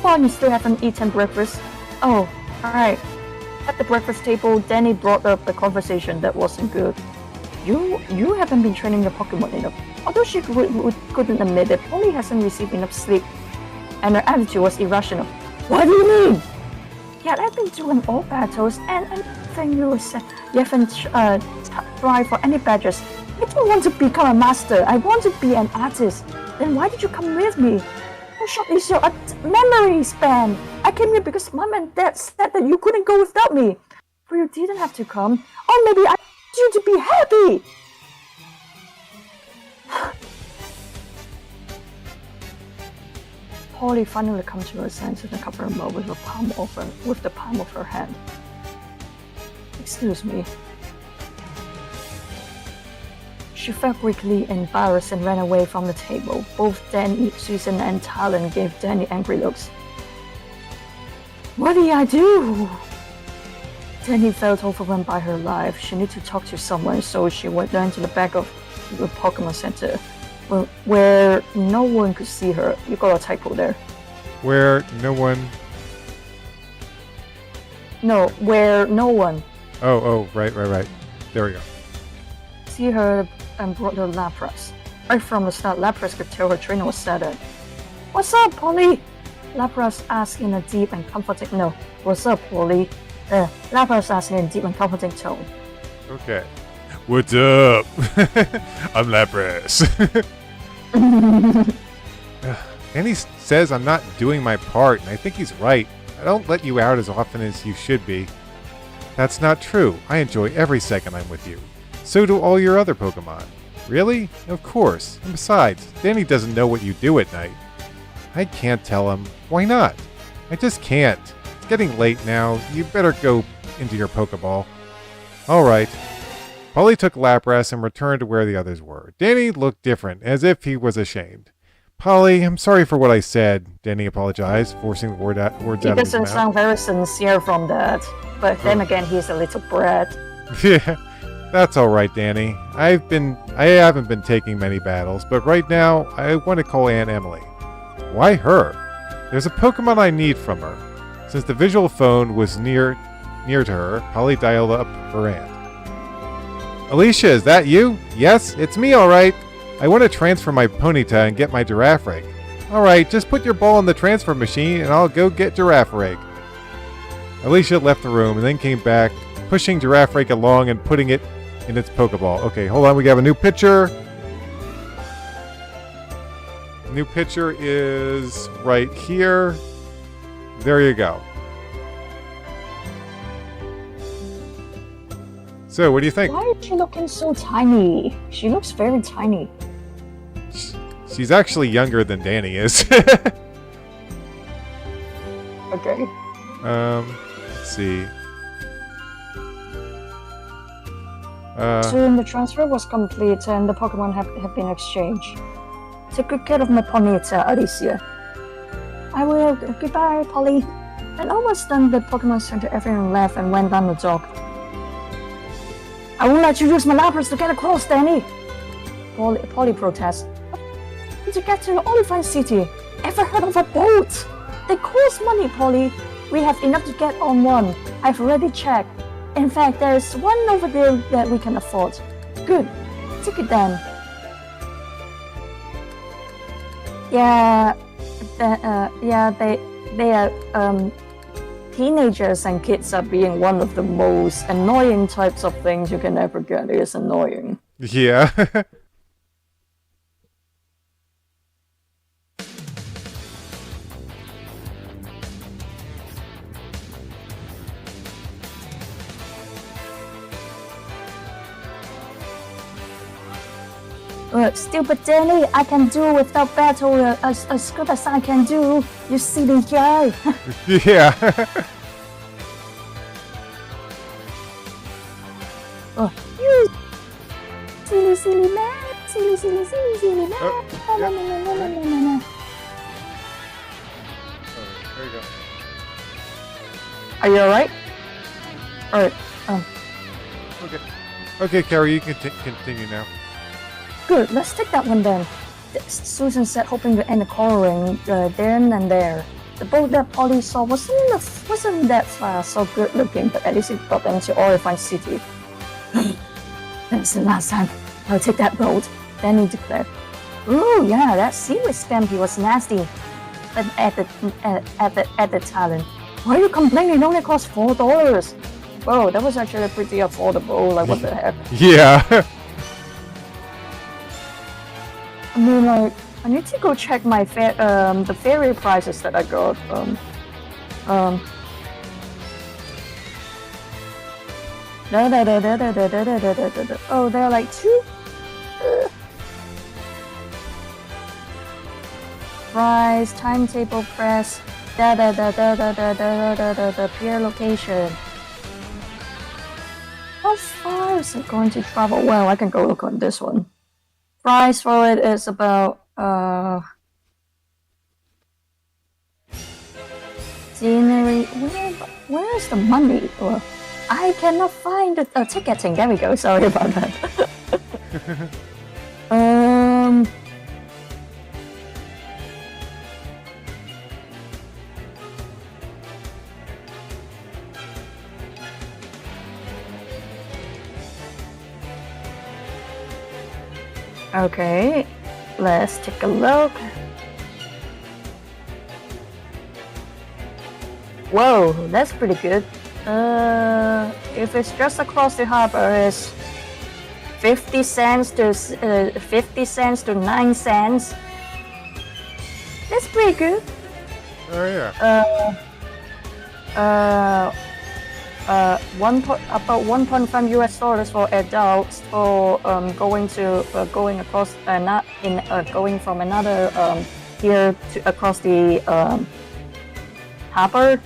Well, you still haven't eaten breakfast? Oh, alright. At the breakfast table, Danny brought up the conversation that wasn't good. You haven't been training your Pokemon enough. Although she couldn't admit it, Polly hasn't received enough sleep, and her attitude was irrational. What do you mean? Yeah, I've been doing all battles, and anything you said, you haven't tried for any badges. I don't want to become a master. I want to be an artist. Then why did you come with me? How short is your memory span? I came here because Mom and Dad said that you couldn't go without me. But you didn't have to come. Or maybe I want you to be happy. Polly finally comes to her senses and covered her mouth with the palm of her hand. Excuse me. She felt greatly embarrassed and ran away from the table. Both Danny, Susan, and Talon gave Danny angry looks. What did I do? Danny felt overwhelmed by her life. She needed to talk to someone, so she went down to the back of the Pokemon Center, where no one could see her. You got a typo there. Where no one... No, where no one. Oh, right. There we go. See her and brought her Lapras. Right from the start, Lapras could tell her trainer was saddened. What's up, Polly? Lapras asked in a deep and comforting tone. What's up, Polly? Lapras asked in a deep and comforting tone. Okay. What's up? I'm Lapras. Danny says I'm not doing my part, and I think he's right. I don't let you out as often as you should be. That's not true. I enjoy every second I'm with you. So do all your other Pokemon. Really? Of course. And besides, Danny doesn't know what you do at night. I can't tell him. Why not? I just can't. It's getting late now. You better go into your Pokeball. Alright. Polly took Lapras and returned to where the others were. Danny looked different, as if he was ashamed. Polly, I'm sorry for what I said, Danny apologized, forcing the words out of his mouth. He doesn't sound very sincere from that. But then again, he's a little brat. Yeah, that's alright, Danny. I haven't been taking many battles, but right now, I want to call Aunt Emily. Why her? There's a Pokemon I need from her. Since the visual phone was near to her, Polly dialed up her aunt. Alicia, is that you? Yes, it's me, alright. I want to transfer my Ponyta and get my Giraffe Egg. Alright, just put your ball in the transfer machine and I'll go get Giraffe Egg. Alicia left the room and then came back, pushing Giraffe Egg along and putting it in its Pokeball. Okay, hold on, we have a new picture. New picture is right here. There you go. So, what do you think? Why is she looking so tiny? She looks very tiny. She's actually younger than Danny is. Okay. Let's see. Soon the transfer was complete and the Pokemon have been exchanged. Take good care of my Ponyta, Alicia. I will. Goodbye, Polly. And almost done, the Pokemon Center, everyone left and went down the dock. I won't let you use my Lapras to get across, Danny! Polly protests. To get to Olivine City, ever heard of a boat? They cost money, Polly. We have enough to get on one. I've already checked. In fact, there's one over there that we can afford. Good. Take it then. Yeah, they are, teenagers and kids are being one of the most annoying types of things you can ever get. It is annoying. Yeah. Stupid Danny, I can do without battle as good as I can do, you silly guy. Yeah. Oh, you silly man, silly man. Yeah. There you go. Are you alright? Alright, Okay. Okay, Carrie, you can continue now. Good, let's take that one then. Susan said, hoping to end the quarreling then and there. The boat that Polly saw wasn't that fast, so good looking, but at least it got into Orifine City. That's the last time I'll take that boat, Danny declared. Ooh, yeah, that seaweed scampi was nasty. But at the talent. Why are you complaining? It only cost $4. Whoa, that was actually pretty affordable. Like, what the heck? Yeah. I mean, like, I need to go check my the fairy prices that I got. Oh, they're like two. Price, timetable, press, peer location. How far is it going to travel? Well, I can go look on this one. Price for it is about scenery. Where's the money? Well, I cannot find the ticketing. There we go. Sorry about that. Okay, let's take a look. Whoa, that's pretty good. If it's just across the harbor, it's 50 cents to 9 cents. it's pretty good. Oh yeah. About 1.5 US dollars for adults for going across going from another here to across the harbor.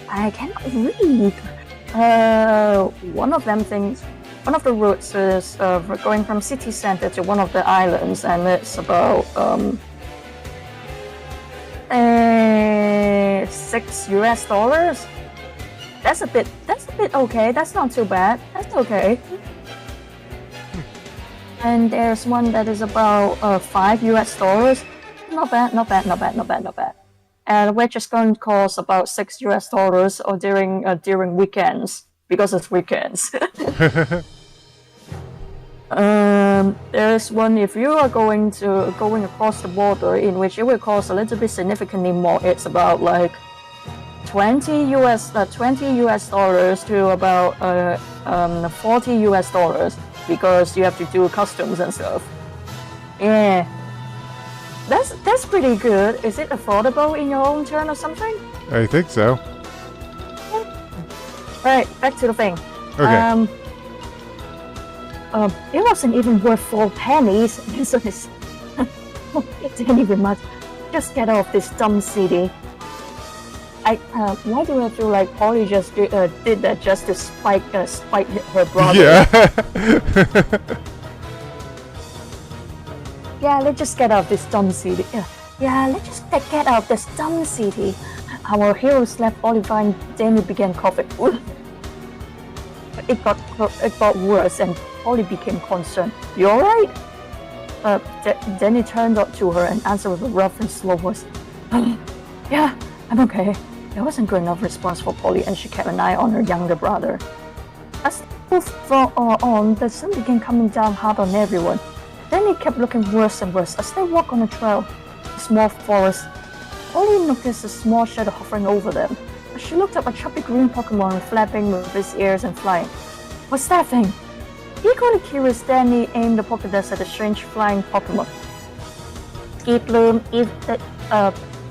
I cannot read. One of the routes is going from city center to one of the islands, and it's about $6 US. That's a bit okay. That's not too bad. That's okay. And there's one that is about $5 US. Not bad. And we're just going to cost about $6 US or during weekends because it's weekends. There's one if you are going across the border, in which it will cost a little bit significantly more. It's about like $20 US to about $40 US because you have to do customs and stuff. Yeah, that's pretty good. Is it affordable in your own turn or something? I think so. Right, back to the thing. Okay. It wasn't even worth 4 pennies. So Danny remarked, "Just get off this dumb city." Why do I feel like Polly just did that just to spite her brother? Yeah. Yeah, let's just get out of this dumb city. Yeah, let's just get out of this dumb city. Our heroes left Oliver and Danny began coughing. It got worse, and Polly became concerned. "You alright?" Danny turned up to her and answered with a rough and slow voice. "Yeah, I'm okay." There wasn't good enough response for Polly, and she kept an eye on her younger brother. As they moved on, the sun began coming down hard on everyone. Then it kept looking worse and worse as they walked on a trail, a small forest. Polly noticed a small shadow hovering over them. As she looked up, a chubby green Pokemon flapping with his ears and flying. "What's that thing?" Equally curious, Danny aimed the Pokédex at the strange flying Pokemon. Skiploom,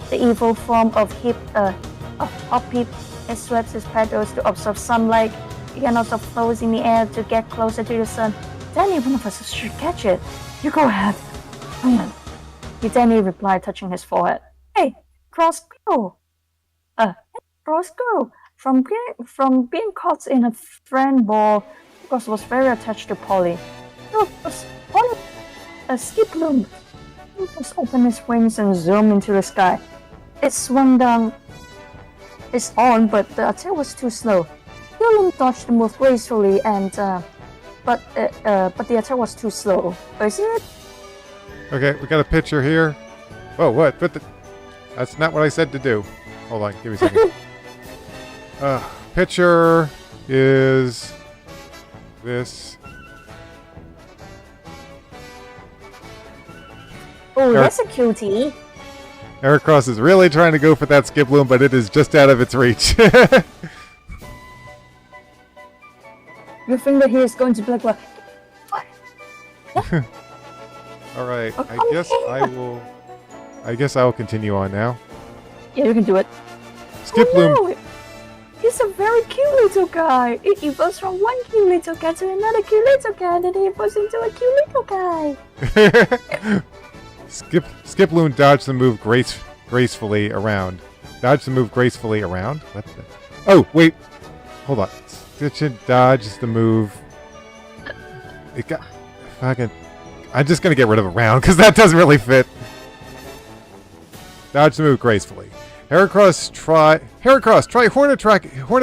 the evil form of Hoppip, it swept his petals to absorb sunlight. It can also float in the air to get closer to the sun. "Danny, one of us should catch it." "You go ahead." Danny replied, touching his forehead. "Hey, Crossbow. Crossbow." From being caught in a friend ball, Cross was very attached to Polly. Look, Polly, a Skiploom. He just opened his wings and zoomed into the sky. It swung down its arm, but the attack was too slow. Skiploom dodged the move gracefully, but the attack was too slow. Is it? Okay, we got a picture here. Whoa, what? That's not what I said to do. Hold on, give me a second. Picture is this. Oh, that's a cutie. Heracross is really trying to go for that Skiploom, but it is just out of its reach. You think that he is going to be like, what? All right, I guess I will continue on now. Yeah, you can do it. Skiploom. Oh, no. He's a very cute little guy. It evolves from one cute little guy to another cute little guy, and then he evolves into a cute little guy. Skiploom dodged the move gracefully around. Dodged the move gracefully around? What the? Oh, wait. Hold on. Stitchin dodged the move. It got... Fucking... I'm just gonna get rid of around, because that doesn't really fit. Dodge the move gracefully. Heracross, try Horn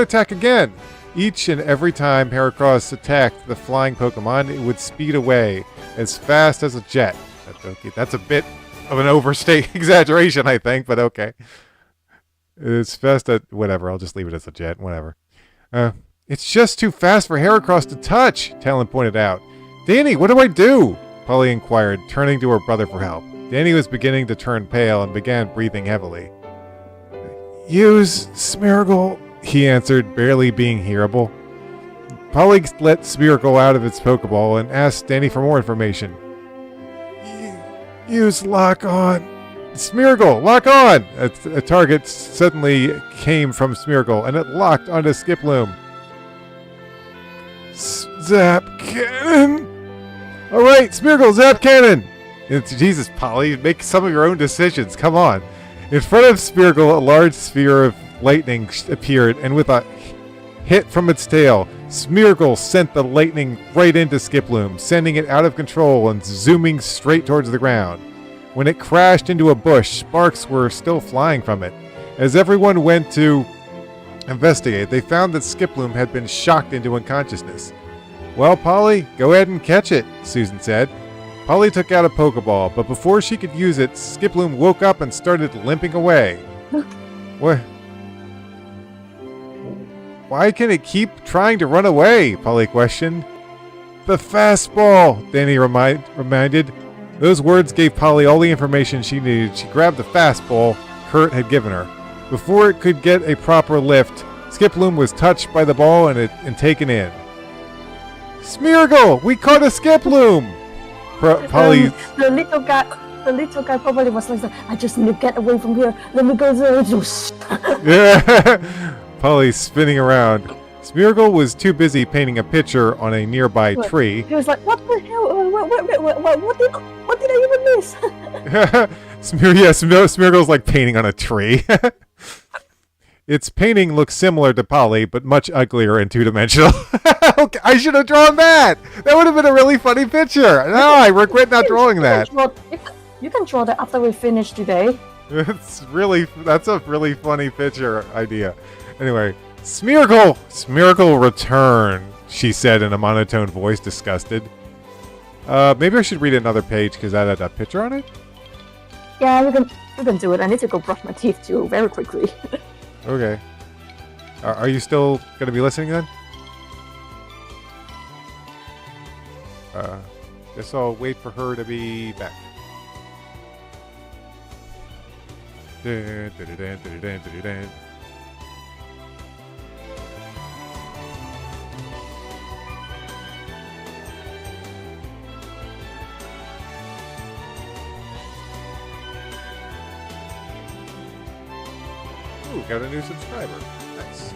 Attack again! Each and every time Heracross attacked the flying Pokemon, it would speed away as fast as a jet. That's a bit of an exaggeration, I think, but okay. It's fast as... Whatever, I'll just leave it as a jet, whatever. It's just too fast for Heracross to touch, Talon pointed out. Danny, what do I do? Polly inquired, turning to her brother for help. Danny was beginning to turn pale and began breathing heavily. Use Smeargle, he answered, barely being hearable. Polly let Smeargle out of its Pokeball and asked Danny for more information. Use Lock On. Smeargle, lock on! A target suddenly came from Smeargle, and it locked onto Skiploom. Zap cannon! Alright, Smeargle, zap cannon! Jesus, Polly, make some of your own decisions, come on. In front of Smeargle, a large sphere of lightning appeared, and with a hit from its tail, Smeargle sent the lightning right into Skiploom, sending it out of control and zooming straight towards the ground. When it crashed into a bush, sparks were still flying from it. As everyone went to investigate, they found that Skiploom had been shocked into unconsciousness. Well, Polly, go ahead and catch it, Susan said. Polly took out a Pokeball, but before she could use it, Skiploom woke up and started limping away. What? Why can it keep trying to run away? Polly questioned. The fastball, Danny reminded. Those words gave Polly all the information she needed. She grabbed the fastball Kurt had given her. Before it could get a proper lift, Skiploom was touched by the ball and taken in. Smeargle, we caught a Skiploom! Polly. The little guy probably was like, I just need to get away from here. Let me go there. Yeah. Polly spinning around. Smeargle was too busy painting a picture on a nearby tree. He was like, what the hell? What did I even miss? Smeargle's like painting on a tree. Its painting looks similar to Polly, but much uglier and two-dimensional. Okay, I should have drawn that! That would have been a really funny picture! No, I regret not drawing that. You can draw that after we finish today. That's a really funny picture idea. Anyway, Smeargle return, she said in a monotone voice, disgusted. Maybe I should read another page because that had a picture on it? Yeah, we can do it. I need to go brush my teeth too, very quickly. Okay. Are you still going to be listening then? Guess I'll wait for her to be back. Dun, dun, dun, dun, dun, dun, dun. Ooh, got a new subscriber. Nice.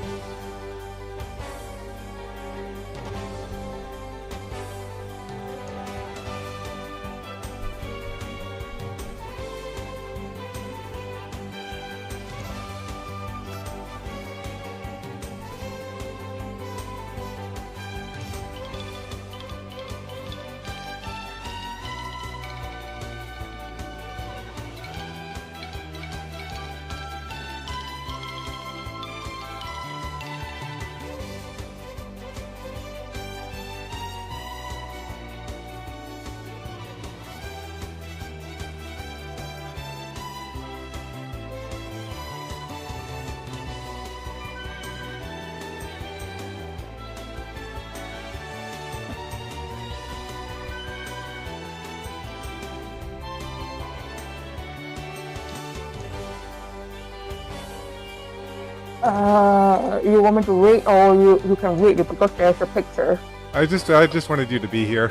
You want me to read, or you can read it because there's a picture. I just wanted you to be here.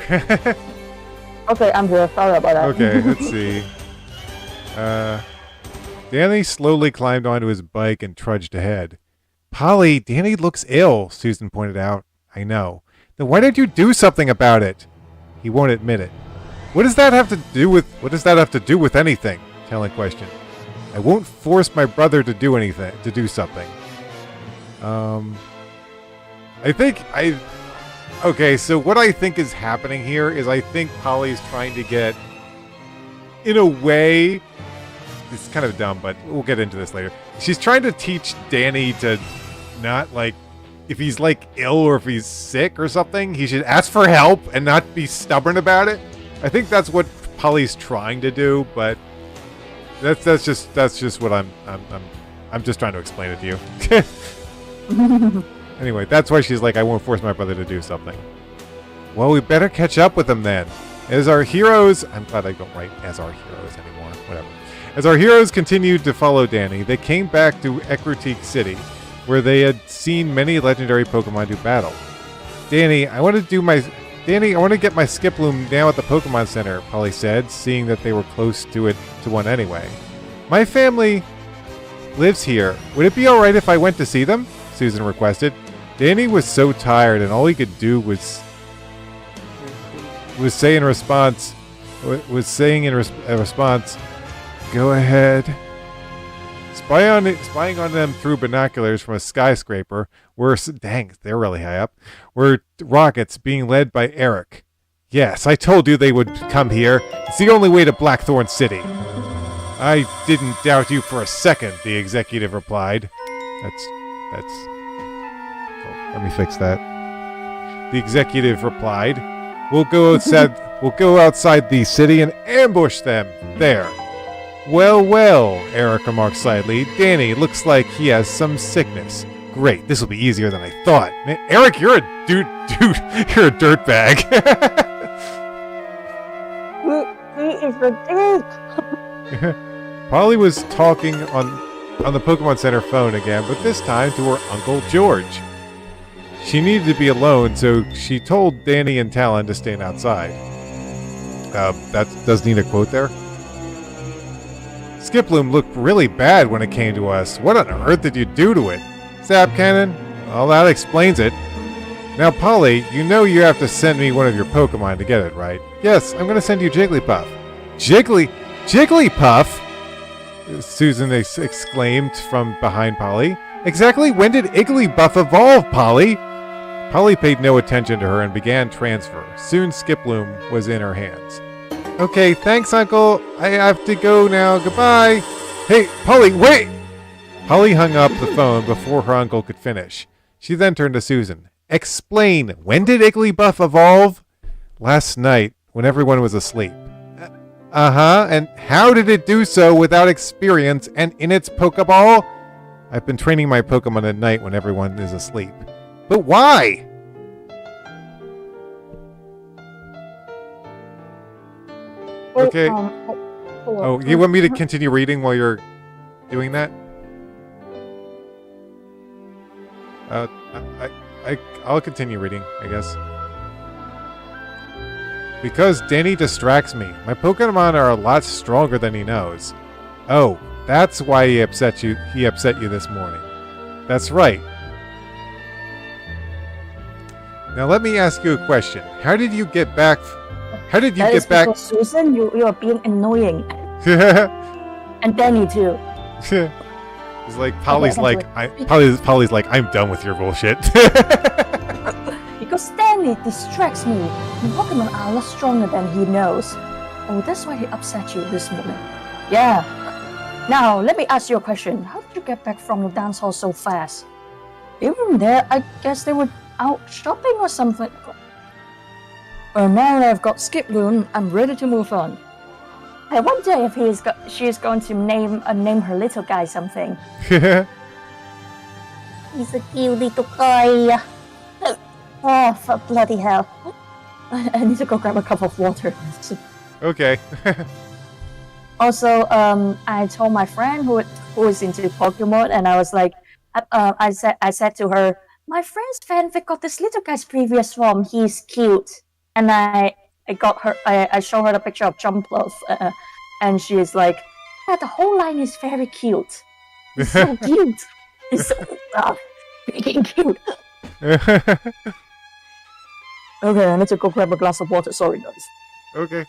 Okay, I'm here. Sorry about that. Okay, let's see. Danny slowly climbed onto his bike and trudged ahead. Polly, Danny looks ill, Susan pointed out. I know. Then why don't you do something about it? He won't admit it. What does that have to do with anything? Talon questioned. I won't force my brother to do something. Okay, so what I think is happening here is I think Polly's trying to get, in a way, it's kind of dumb, but we'll get into this later. She's trying to teach Danny to not, like, if he's, like, ill or if he's sick or something, he should ask for help and not be stubborn about it. I think that's what Polly's trying to do, but that's just what I'm just trying to explain it to you. Anyway, that's why she's like, I won't force my brother to do something. Well, we better catch up with them then. As our heroes... I'm glad I don't write as our heroes anymore. Whatever. As our heroes continued to follow Danny, they came back to Ecruteak City, where they had seen many legendary Pokemon do battle. Danny, I want to get my Skiploom now at the Pokemon Center, Polly said, seeing that they were close to one anyway. My family lives here. Would it be alright if I went to see them? Susan requested. Danny was so tired, and all he could do was say in response, "Go ahead." Spying on them through binoculars from a skyscraper they're really high up, were rockets being led by Eric. Yes, I told you they would come here. It's the only way to Blackthorn City. I didn't doubt you for a second, the executive replied. Let me fix that. The executive replied, We'll go outside the city and ambush them there. Well, Eric remarked slightly. Danny looks like he has some sickness. Great, this will be easier than I thought. Man, Eric, you're a dude, you're a dirtbag. He is a dick. Polly was talking on the Pokemon Center phone again, but this time to her Uncle George. She needed to be alone, so she told Danny and Talon to stand outside. That does need a quote there. Skiploom looked really bad when it came to us. What on earth did you do to it? Zap Cannon? Well, that explains it. Now, Polly, you know you have to send me one of your Pokemon to get it, right? Yes, I'm going to send you Jigglypuff. Jigglypuff? Susan exclaimed from behind Polly. Exactly when did Igglybuff evolve, Polly? Polly paid no attention to her and began transfer. Soon Skiploom was in her hands. Okay, thanks, Uncle. I have to go now. Goodbye. Hey, Polly, wait! Polly hung up the phone before her uncle could finish. She then turned to Susan. Explain, when did Igglybuff evolve? Last night, when everyone was asleep. Uh-huh, and how did it do so without experience and in its Pokeball? I've been training my Pokemon at night when everyone is asleep. But why? Okay. Oh, you want me to continue reading while you're doing that? I'll continue reading, I guess. Because Danny distracts me. My Pokemon are a lot stronger than he knows. Oh, that's why he upset you this morning. That's right. Now let me ask you a question. How did you get back? Because, Susan, you are being annoying. And Danny too. It's like Polly's Polly's like, I'm done with your bullshit. Because Danny distracts me. And Pokemon are a lot stronger than he knows. Oh, that's why he upset you this morning. Yeah. Now, let me ask you a question. How did you get back from the dance hall so fast? Even there, I guess they were out shopping or something. Well, now that I've got Skiploom, I'm ready to move on. I wonder if she's going to name her little guy something. He's a cute little guy. Oh, for bloody hell. I need to go grab a cup of water. Okay. Also, I told my friend who is into Pokemon, and I was like, I said to her, my friend's fanfic got this little guy's previous form. He's cute, and I show her the picture of Jumpluff, and she is like, yeah, the whole line is very cute. It's so cute. It's so freaking cute. Okay, I need to go grab a glass of water. Sorry, guys. Okay.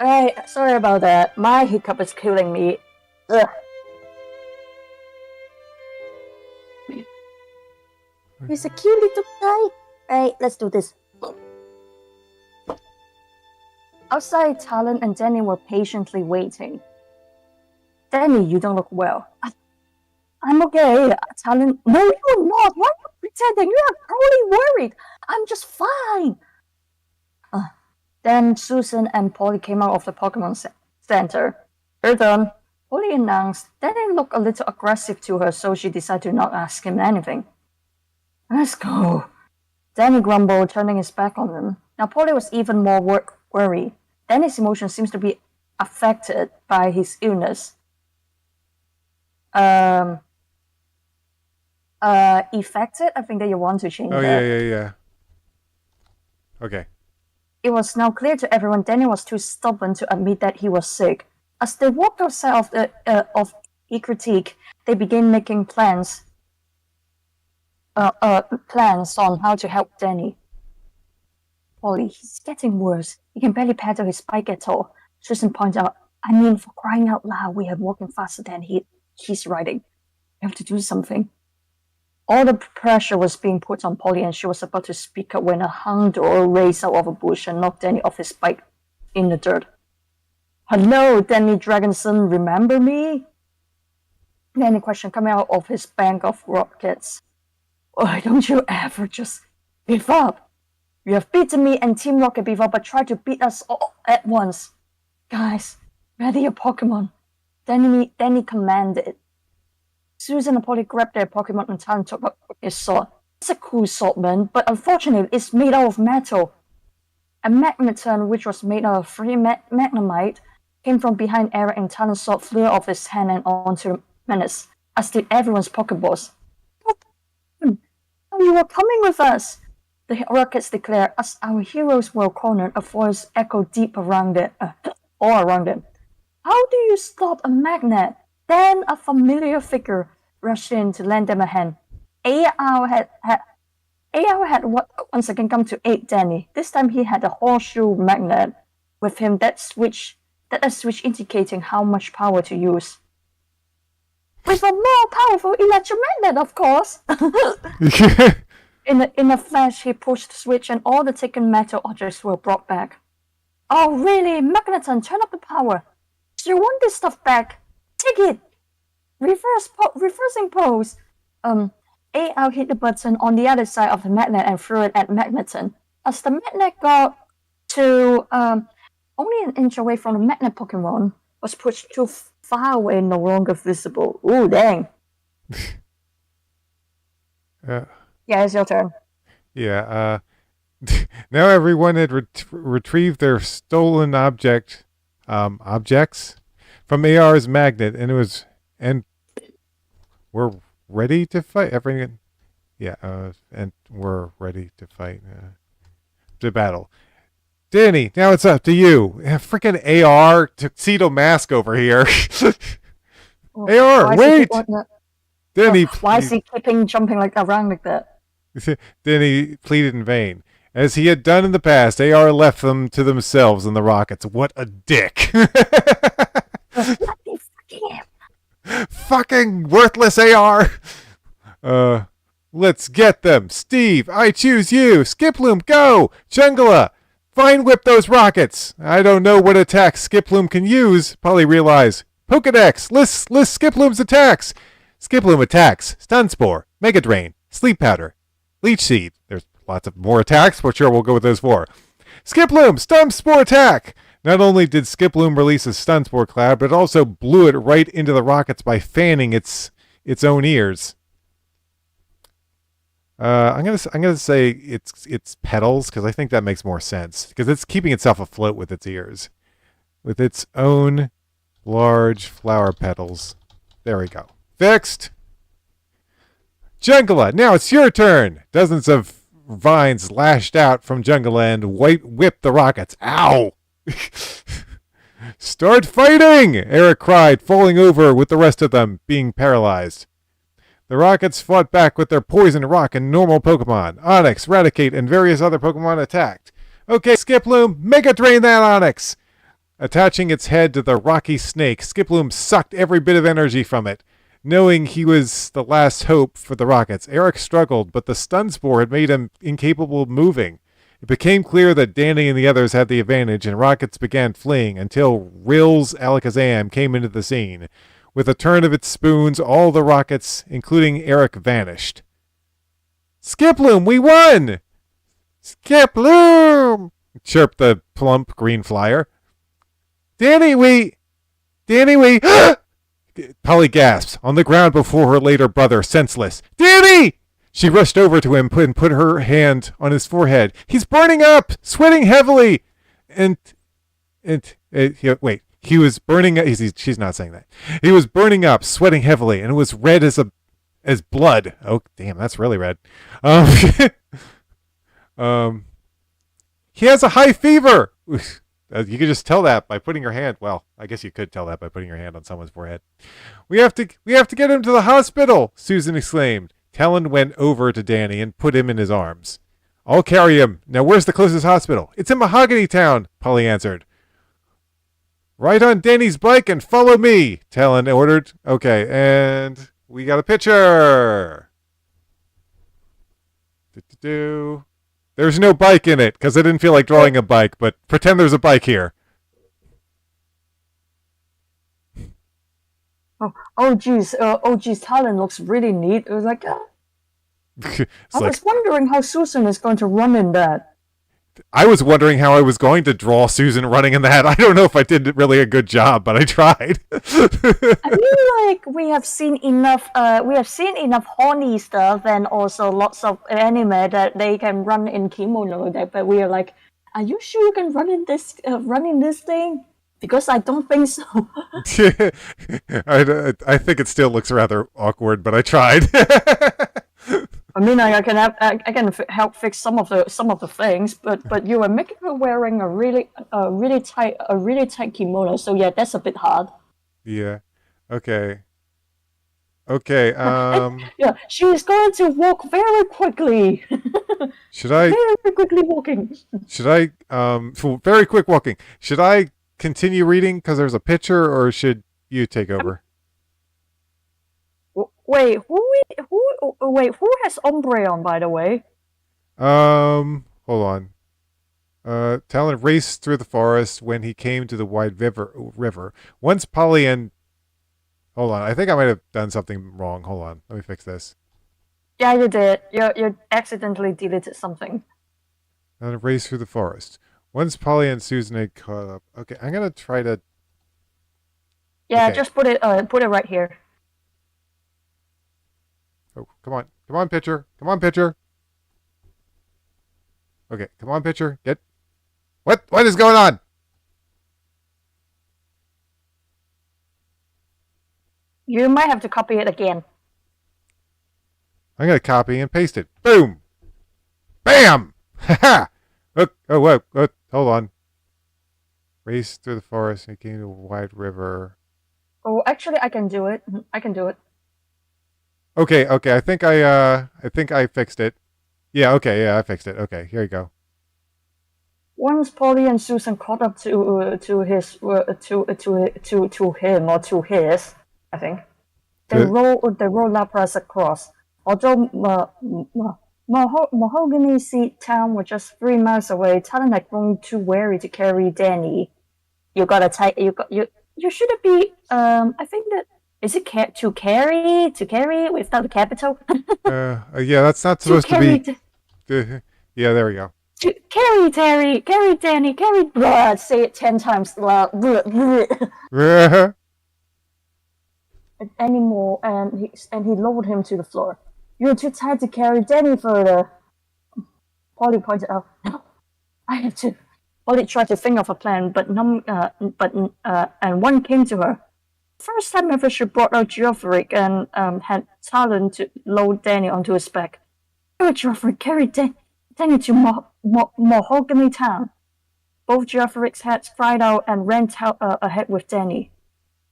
Hey, sorry about that. My hiccup is killing me. Ugh. He's a cute little guy. Hey, let's do this. Outside, Talon and Danny were patiently waiting. Danny, you don't look well. I'm okay. Talon, no, you're not. Why are you pretending? You are totally worried. I'm just fine. Then Susan and Polly came out of the Pokemon Center. We're done. Polly announced. Danny looked a little aggressive to her, so she decided to not ask him anything. Let's go. Danny grumbled, turning his back on them. Now Polly was even more worried. Danny's emotion seems to be affected by his illness. Affected? I think that you want to change that. Yeah. Okay. It was now clear to everyone Danny was too stubborn to admit that he was sick. As they walked outside of the critique, they began making plans on how to help Danny. Polly, he's getting worse. He can barely pedal his bike at all. Susan pointed out, I mean, for crying out loud, we are walking faster than he's riding. We have to do something. All the pressure was being put on Polly, and she was about to speak up when a houndor raced out of a bush and knocked Danny off his bike in the dirt. Hello, Danny Dragonson, remember me? Danny questioned, coming out of his bank of rockets. Why don't you ever just give up? You have beaten me and Team Rocket before, but try to beat us all at once. Guys, ready your Pokemon. Danny commanded. Susan and Polly grabbed their Pokemon and Talon took up his sword. It's a cool sword, man, but unfortunately it's made out of metal. A Magneton, which was made out of free Magnemite, came from behind Eric, and Talon's sword flew off his hand and onto Menace, as did everyone's Pokeballs. You were coming with us, the Rockets declared. As our heroes were cornered, a voice echoed deep around them. How do you stop a magnet? Then a familiar figure rushed in to lend them a hand. AR had once again come to aid Danny. This time he had a horseshoe magnet with him that a switch indicating how much power to use. With a more powerful electromagnet, of course. In a flash, he pushed the switch and all the taken metal objects were brought back. Oh, really? Magneton, turn up the power. Do you want this stuff back? Take it! Reversing pose. AL hit the button on the other side of the magnet and threw it at Magneton. As the magnet got to only an inch away from the magnet Pokemon, was pushed too far away, no longer visible. Ooh, dang. Yeah, it's your turn. Yeah, now everyone had retrieved their stolen objects from AR's magnet, and we're ready to fight. Everyone, and we're ready to fight, to battle. Danny, now it's up to you. Freaking AR tuxedo mask over here. AR, wait! Danny, why is he keeping jumping around like that? Danny pleaded in vain. As he had done in the past, AR left them to themselves and the Rockets. What a dick. Fucking worthless AR. Let's get them. Steve, I choose you. Skiploom, go. Jungla, Vine Whip those Rockets. I don't know what attacks Skiploom can use. Probably realize. Pokedex, list Skiploom's attacks. Skiploom attacks. Stun Spore, Mega Drain, Sleep Powder, Leech Seed. There's lots of more attacks, but sure, we'll go with those four. Skiploom, Stun Spore attack. Not only did Skiploom release a Stun Spore cloud, but it also blew it right into the Rockets by fanning its own ears. I'm gonna say it's petals, because I think that makes more sense, because it's keeping itself afloat with its ears, with its own large flower petals. There we go. Fixed. Jungla, now it's your turn. Dozens of vines lashed out from Jungla and whipped the Rockets. Ow! Start fighting! Eric cried, falling over with the rest of them, being paralyzed. The Rockets fought back with their Poison Rock and normal Pokemon. Onix, Raticate, and various other Pokemon attacked. Okay, Skiploom, Mega Drain that Onix! Attaching its head to the rocky snake, Skiploom sucked every bit of energy from it. Knowing he was the last hope for the Rockets, Eric struggled, but the Stun Spore had made him incapable of moving. It became clear that Danny and the others had the advantage, and Rockets began fleeing until Rills Alakazam came into the scene. With a turn of its spoons, all the rockets, including Eric, vanished. Skiploom, we won! Skiploom! Chirped the plump green flyer. Danny, we... Polly gasps, on the ground before her later brother, senseless. Danny! She rushed over to him and put her hand on his forehead. He's burning up, sweating heavily. Wait, he was burning up. She's not saying that. He was burning up, sweating heavily, and it was red as blood. Oh, damn, that's really red. He has a high fever. You could just tell that by putting your hand. Well, I guess you could tell that by putting your hand on someone's forehead. We have to get him to the hospital, Susan exclaimed. Talon went over to Danny and put him in his arms. I'll carry him. Now, where's the closest hospital? It's in Mahogany Town, Polly answered. Ride on Danny's bike and follow me, Talon ordered. Okay, and we got a picture. There's no bike in it, because I didn't feel like drawing a bike, but pretend there's a bike here. Oh geez, Talon looks really neat. It was like, I was wondering how Susan is going to run in that. I was wondering how I was going to draw Susan running in that. I don't know if I did really a good job, but I tried. I feel like we have seen enough horny stuff and also lots of anime that they can run in kimono. But we are like, are you sure you can run in this thing? Because I don't think so. I think it still looks rather awkward, but I tried. I mean, I can help fix some of the things, but you are making her wearing a really tight kimono. So yeah, that's a bit hard. Yeah. Okay. Okay. Yeah, she is going to walk very quickly. Should I? Very quickly walking. Should I? Very quick walking. Should I continue reading because there's a picture, or should you take over? Wait, who has ombre on, by the way? Hold on. Talon raced through the forest when he came to the wide river. Once Polly and... Hold on, I think I might have done something wrong. Hold on, let me fix this. Yeah, you did. You accidentally deleted something. Talon raced through the forest. Once Polly and Susan had caught up... Okay, I'm gonna try to... Yeah, okay. Just put it right here. Oh, come on. Come on, pitcher. Come on, pitcher. Okay, come on, pitcher. Get... What is going on? You might have to copy it again. I'm going to copy and paste it. Boom! Bam! Ha-ha! Hold on. Raced through the forest and came to a wide river. Oh, actually, I can do it. I can do it. Okay. I think I fixed it. Yeah. Okay. Yeah, I fixed it. Okay. Here you go. Once Polly and Susan caught up to him or to his, I think they rolled Lapras across. Although Mahogany Seat Town was just 3 miles away, Talon had grown too wary to carry Danny. You should be. I think that. Is it to carry without the capital? Yeah, that's not supposed to be. Yeah, there we go. To carry Danny, carry. Say it 10 times. Anymore, and he lowered him to the floor. You're too tired to carry Danny further. Polly pointed out. No, I have to. Polly tried to think of a plan, but one came to her. First time ever she brought out Geoffrey and had Talon to load Danny onto his back. Geoffrey carried Danny to Mahogany Town. Both Geoffrey's heads cried out and ran ahead with Danny.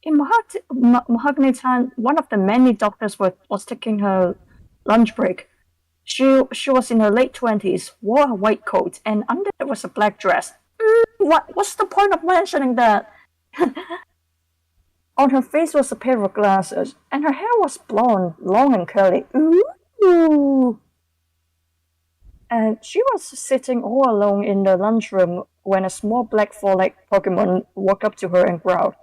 In Mahogany Town, one of the many doctors was taking her lunch break. She was in her late 20s, wore a white coat, and under it was a black dress. What's the point of mentioning that? On her face was a pair of glasses, and her hair was blonde, long and curly. Ooh! And she was sitting all alone in the lunchroom when a small black four-legged Pokemon walked up to her and growled.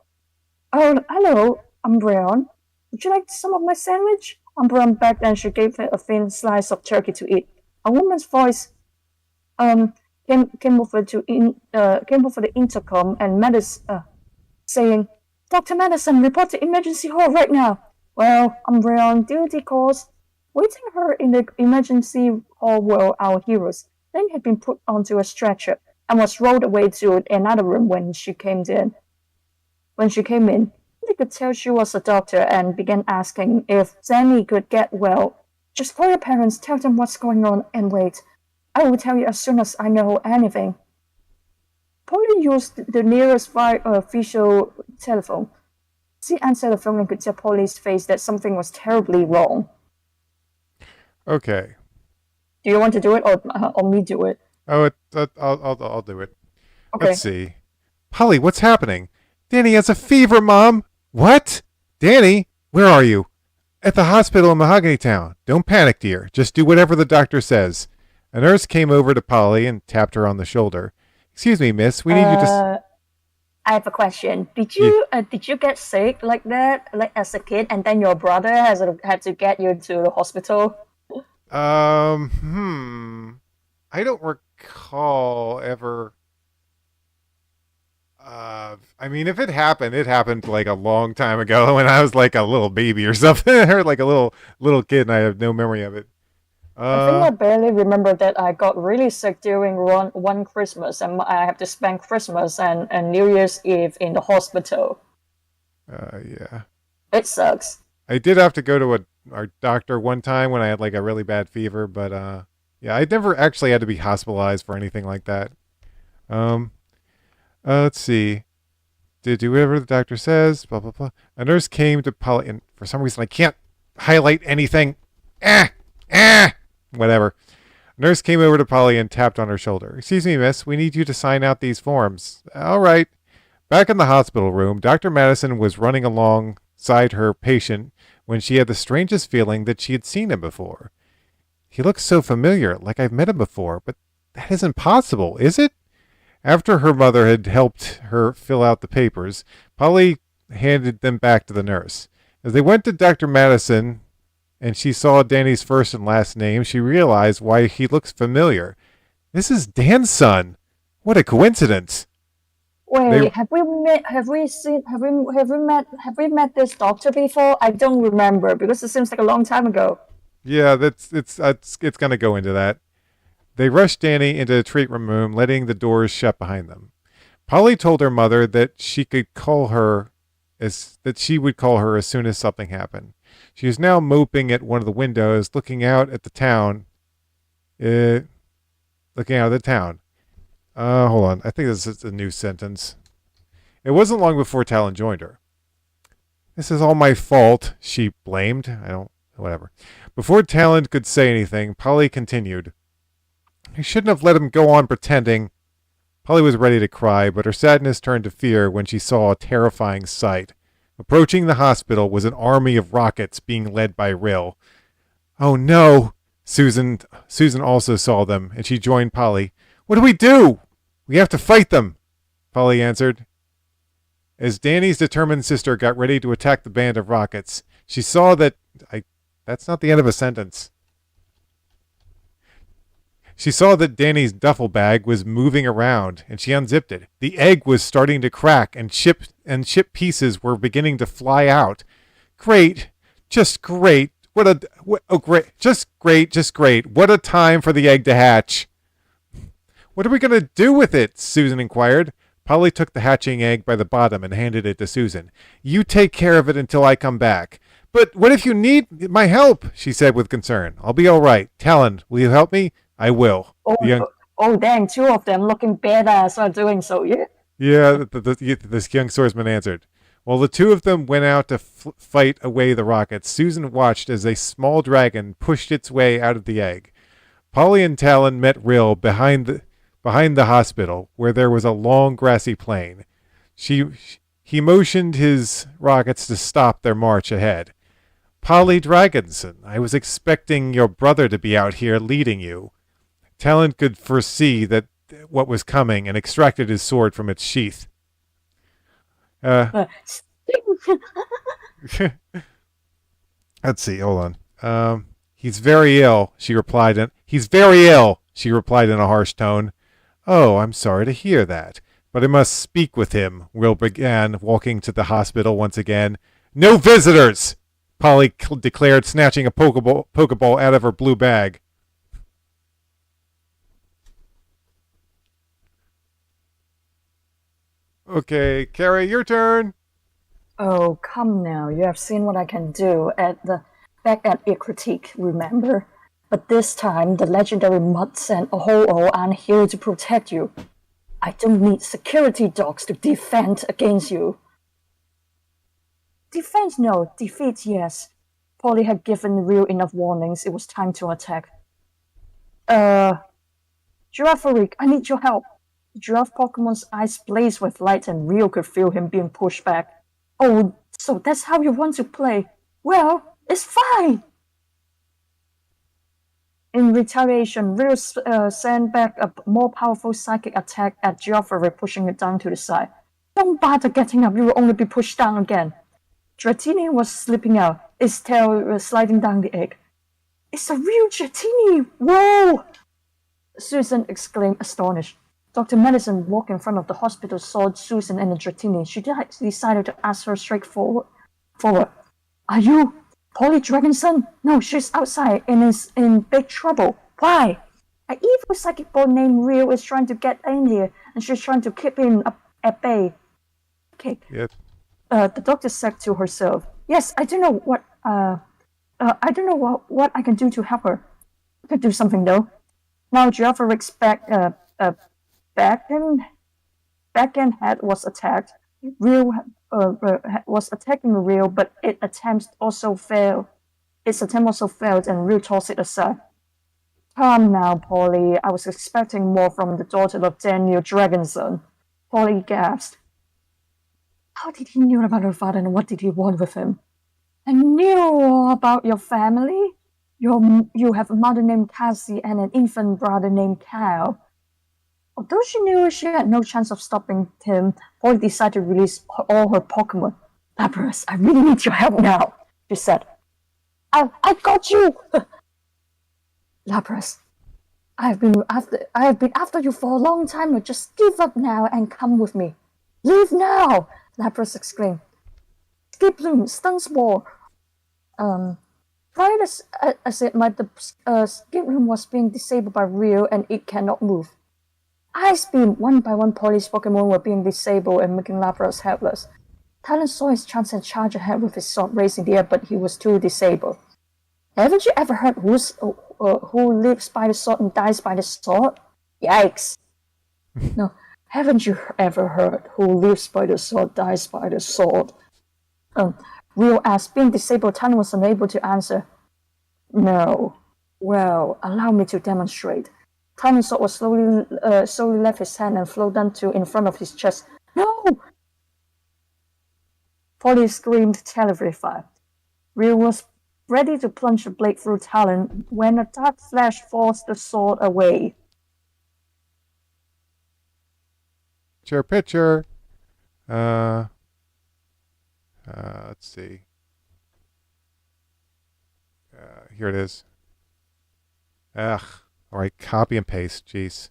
Oh, hello. Umbreon, would you like some of my sandwich? Umbreon begged and she gave her a thin slice of turkey to eat. A woman's voice came over the intercom and saying, Dr. Madison, report to emergency hall right now. Well, Umbreon, duty calls. Waiting her in the emergency hall were our heroes. Then had been put onto a stretcher and was rolled away to another room when she came in. They could tell she was a doctor and began asking if Zanny could get well. Just call your parents, tell them what's going on, and wait. I will tell you as soon as I know anything. Polly used the nearest official telephone. She answered the phone and could tell Polly's face that something was terribly wrong. Okay. Do you want to do it or me do it? Oh, I'll do it. Okay. Let's see. Polly, what's happening? Danny has a fever, Mom. What? Danny, where are you? At the hospital in Mahogany Town. Don't panic, dear. Just do whatever the doctor says. A nurse came over to Polly and tapped her on the shoulder. Excuse me, miss. We need you to... I have a question. Did you get sick like that, like as a kid, and then your brother had to get you to the hospital? I don't recall ever... I mean, if it happened like a long time ago when I was like a little baby or something, or like a little kid, and I have no memory of it. I think I barely remember that I got really sick during one Christmas, and I have to spend Christmas and New Year's Eve in the hospital. Yeah. It sucks. I did have to go to our doctor one time when I had like a really bad fever, but yeah, I never actually had to be hospitalized for anything like that. Let's see. Did do whatever the doctor says, blah, blah, blah. A nurse came to Polly, and for some reason I can't highlight anything. Whatever. A nurse came over to Polly and tapped on her shoulder. Excuse me, miss, we need you to sign out these forms. All right. Back in the hospital room, Dr. Madison was running alongside her patient when she had the strangest feeling that she had seen him before. He looks so familiar, like I've met him before, but that isn't possible, is it? After her mother had helped her fill out the papers, Polly handed them back to the nurse. As they went to Dr. Madison and she saw Danny's first and last name, she realized why he looks familiar. This is Dan's son. What a coincidence. Wait, have we met this doctor before? I don't remember because it seems like a long time ago. Yeah, it's gonna go into that. They rushed Danny into the treatment room, letting the doors shut behind them. Polly told her mother that she would call her as soon as something happened. She was now moping at one of the windows, looking out of the town. Hold on. I think this is a new sentence. It wasn't long before Talon joined her. This is all my fault, she blamed. Whatever. Before Talon could say anything, Polly continued. I shouldn't have let him go on pretending. Polly was ready to cry, but her sadness turned to fear when she saw a terrifying sight. Approaching the hospital was an army of rockets being led by Rill. Oh no! Susan also saw them, and she joined Polly. What do we do? We have to fight them, Polly answered. As Danny's determined sister got ready to attack the band of rockets, she saw that... That's not the end of a sentence. She saw that Danny's duffel bag was moving around, and she unzipped it. The egg was starting to crack, and ship pieces were beginning to fly out. Great. Just great. Just great. What a time for the egg to hatch. What are we going to do with it? Susan inquired. Polly took the hatching egg by the bottom and handed it to Susan. You take care of it until I come back. But what if you need my help? She said with concern. I'll be all right. Talon, will you help me? I will. Oh, dang, two of them looking badass are doing so, yeah? Yeah, this young swordsman answered. While the two of them went out to fight away the rockets, Susan watched as a small dragon pushed its way out of the egg. Polly and Talon met Rill behind the hospital, where there was a long grassy plain. He motioned his rockets to stop their march ahead. Polly Dragonson, I was expecting your brother to be out here leading you. Talon could foresee what was coming and extracted his sword from its sheath. Let's see. Hold on. He's very ill. She replied. He's very ill. She replied in a harsh tone. Oh, I'm sorry to hear that, but I must speak with him. Will began, walking to the hospital once again. No visitors! Polly declared, snatching a Pokeball out of her blue bag. Okay, Carrie, your turn. Oh, come now. You have seen what I can do back at your critique, remember? But this time, the legendary Mutts and Ho-Oh aren't here to protect you. I don't need security dogs to defend against you. Defense, no. Defeat, yes. Polly had given Ryu enough warnings. It was time to attack. Girafarik, I need your help. The giraffe Pokemon's eyes blazed with light and Ryu could feel him being pushed back. Oh, so that's how you want to play? Well, it's fine! In retaliation, Ryu sent back a more powerful psychic attack at Girafarik, pushing it down to the side. Don't bother getting up, you will only be pushed down again. Dratini was slipping out, its tail sliding down the egg. It's a real Dratini! Whoa! Susan exclaimed, astonished. Dr. Madison walked in front of the hospital, saw Susan and the Dratini. She decided to ask her straightforward. Are you Polly Dragonson? No, she's outside and is in big trouble. Why? An evil psychic boy named Ryu is trying to get in here, and she's trying to keep him at bay. Okay. Yes. The doctor said to herself, "Yes, I don't know what what I can do to help her. I could do something though." Now Girafarik's backhand head was attacked. Ryu was attacking Ryu, but its attempt also failed, and Ryu tossed it aside. Come now, Polly. I was expecting more from the daughter of Daniel Dragonson. Polly gasped. How did he know about her father and what did he want with him? I knew about your family. You have a mother named Cassie and an infant brother named Kyle. Although she knew she had no chance of stopping him, Polly decided to release all her Pokemon. Lapras, I really need your help now, she said. I got you! Lapras, I have been after you for a long time. Just give up now and come with me. Leave now! Lapras exclaimed. Skiploom, Stunspore. Right as it might, the Skiploom was being disabled by Ryu and it cannot move. Ice Beam, one by one Polly's Pokemon were being disabled and making Lapras helpless. Talon saw his chance and charged ahead with his sword raised in the air, but he was too disabled. Haven't you ever heard who lives by the sword and dies by the sword? Yikes. No, haven't you ever heard who lives by the sword dies by the sword? Ryu asked. Being disabled, Talon was unable to answer. No. Well, allow me to demonstrate. Talon's sword was slowly left his hand and flowed down to in front of his chest. No! Polly screamed, terrified. Ryu was ready to plunge the blade through Talon when a dark flash forced the sword away. Picture. Let's see. Here it is. Ugh. All right, copy and paste. Jeez.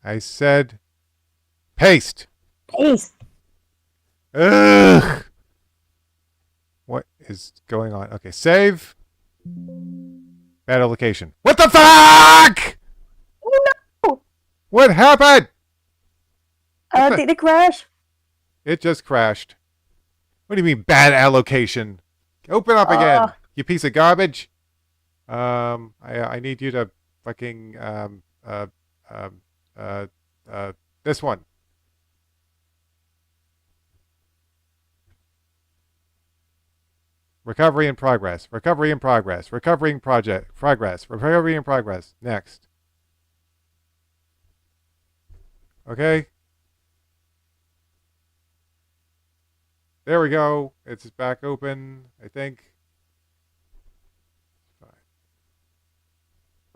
I said paste. Paste. Ugh. What is going on? Okay, save. Battle location. What the fuck? Oh no! What happened? Did it crash? It just crashed. What do you mean bad allocation? Open up again, you piece of garbage. I need you to fucking this one. Recovery in progress. Recovery in progress. Recovery in progress. Recovery in progress. Next. Okay. There we go. It's back open, I think. Fine.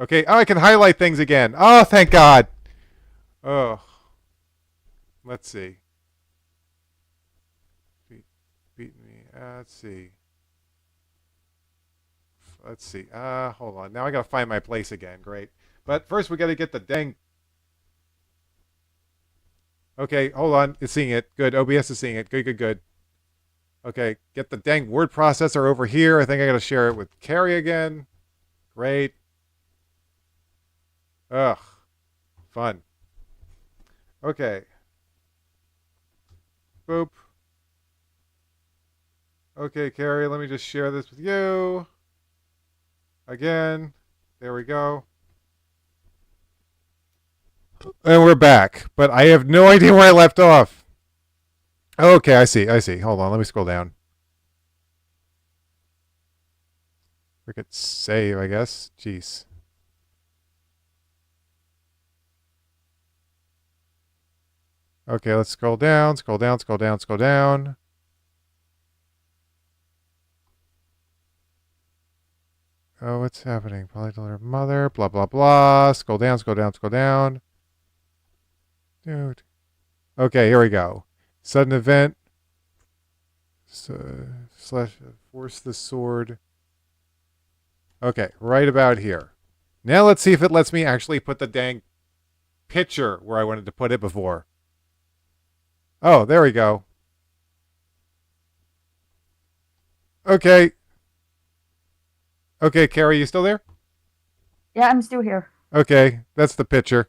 Okay. Oh, I can highlight things again. Oh, thank God. Oh. Let's see. Beat me. Let's see. Let's see. Hold on. Now I gotta find my place again. Great. But first we gotta get the dang. Okay, hold on. It's seeing it. Good. OBS is seeing it. Good, good, good. Okay, get the dang word processor over here. I think I gotta share it with Carrie again. Great. Ugh. Fun. Okay. Boop. Okay, Carrie, let me just share this with you. Again. There we go. And we're back. But I have no idea where I left off. Okay, I see. I see. Hold on. Let me scroll down. We could save, I guess. Jeez. Okay, let's scroll down, scroll down, scroll down, scroll down. Oh, what's happening? Probably deliver mother, blah, blah, blah. Scroll down, scroll down, scroll down. Dude. Okay, here we go. Sudden event. Slash force the sword. Okay, right about here. Now let's see if it lets me actually put the dang picture where I wanted to put it before. Oh, there we go. Okay. Okay, Carrie, you still there? Yeah, I'm still here. Okay, that's the picture.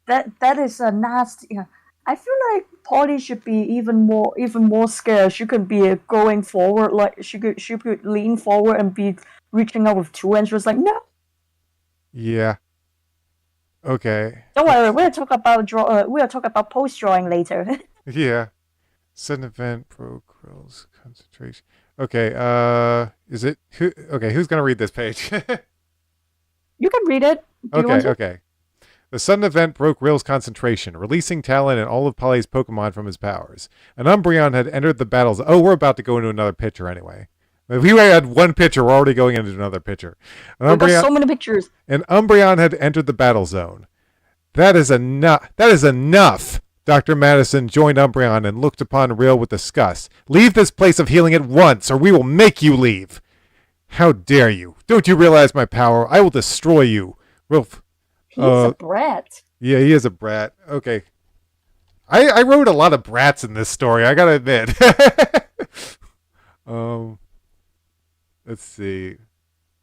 That is a nasty. Yeah. I feel like Polly should be even more scared. She could be going forward, like she could lean forward and be reaching out with two, and she was like, no. Yeah. Okay. Don't worry, we'll talk about post drawing later. Yeah. Sudden event, pro quills, concentration. Okay, is it who's gonna read this page? You can read it. Do you want to? Okay. The sudden event broke Rill's concentration, releasing Talon and all of Polly's Pokemon from his powers. An Umbreon had entered the battles. Oh, we're about to go into another picture anyway. If we had one picture, we're already going into another picture. We've got so many pictures. An Umbreon had entered the battle zone. That is enough. That is enough. Dr. Madison joined Umbreon and looked upon Rill with disgust. Leave this place of healing at once, or we will make you leave. How dare you? Don't you realize my power? I will destroy you. Rill. He's a brat. Yeah, he is a brat. Okay. I wrote a lot of brats in this story, I gotta admit. Let's see.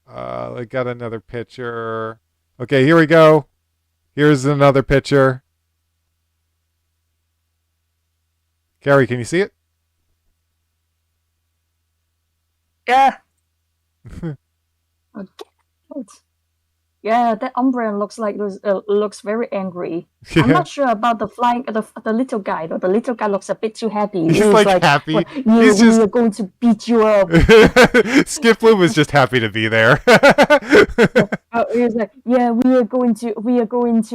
I got another picture. Okay, here we go. Here's another picture. Carrie, can you see it? Yeah. Okay. Yeah, that Umbreon looks very angry. Yeah. I'm not sure about the little guy though. The little guy looks a bit too happy. He's like happy. Well, He's just... we are going to beat you up. Skiploom is just happy to be there. He's like, yeah, we are going to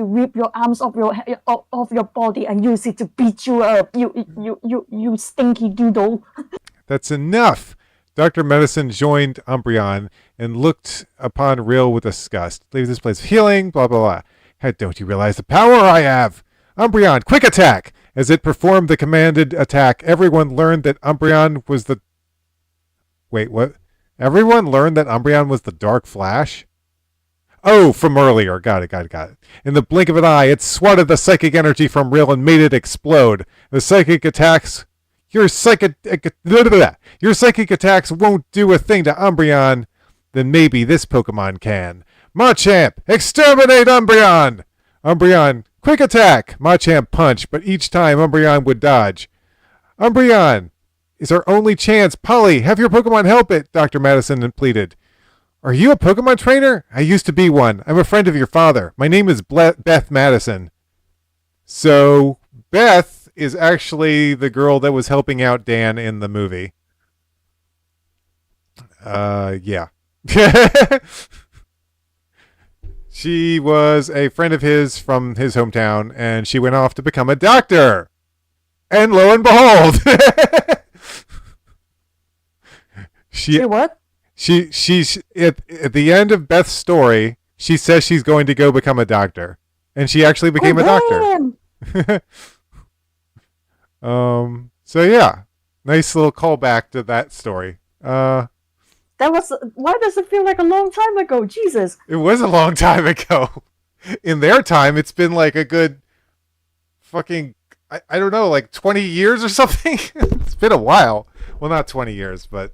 rip your arms off your body and use it to beat you up. You stinky doodle. That's enough. Dr. Medicine joined Umbreon and looked upon Rill with disgust. Leave this place healing, blah, blah, blah. Don't you realize the power I have? Umbreon, quick attack! As it performed the commanded attack, everyone learned that Umbreon was the... Wait, what? Everyone learned that Umbreon was the Dark Flash? Oh, from earlier. Got it. In the blink of an eye, it swatted the psychic energy from Rill and made it explode. The psychic attacks... Your psychic attacks won't do a thing to Umbreon. Then maybe this Pokemon can. Machamp, exterminate Umbreon! Umbreon, quick attack! Machamp punch, but each time Umbreon would dodge. Umbreon is our only chance. Polly, have your Pokemon help it, Dr. Madison pleaded. Are you a Pokemon trainer? I used to be one. I'm a friend of your father. My name is Beth Madison. So, Beth is actually the girl that was helping out Dan in the movie. Yeah. She was a friend of his from his hometown, and she went off to become a doctor. And lo and behold, She what? She's at the end of Beth's story. She says she's going to go become a doctor, and she actually became a doctor. Man. So yeah, nice little callback to that story. That was. Why does it feel like a long time ago? Jesus. It was a long time ago. In their time, it's been like a good fucking, I don't know, like 20 years or something. It's been a while. Well, not 20 years, but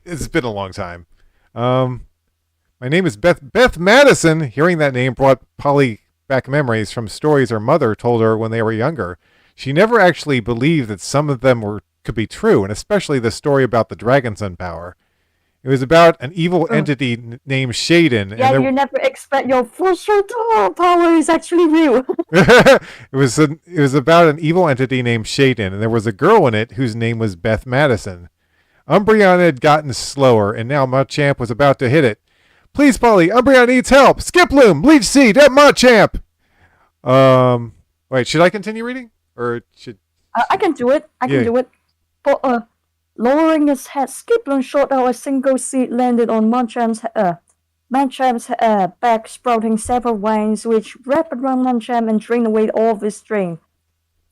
it's been a long time. My name is Beth Madison. Hearing that name brought Polly back memories from stories her mother told her when they were younger. She never actually believed that some of them could be true, and especially the story about the Dragon Sun power. It was about an evil entity named Shaden. Yeah, you never expect your first power is actually real. it was about an evil entity named Shaden, and there was a girl in it whose name was Beth Madison. Umbreon had gotten slower, and now Machamp was about to hit it. Please, Polly, Umbreon needs help. Skiploom, Leech Seed, at Machamp. Wait, should I continue reading, or should? I can do it. I can do it. But lowering his head, Skiploom shot out a single seed, landed on Machamp's back, sprouting several vines, which wrapped around Machamp and drained away all of his strength.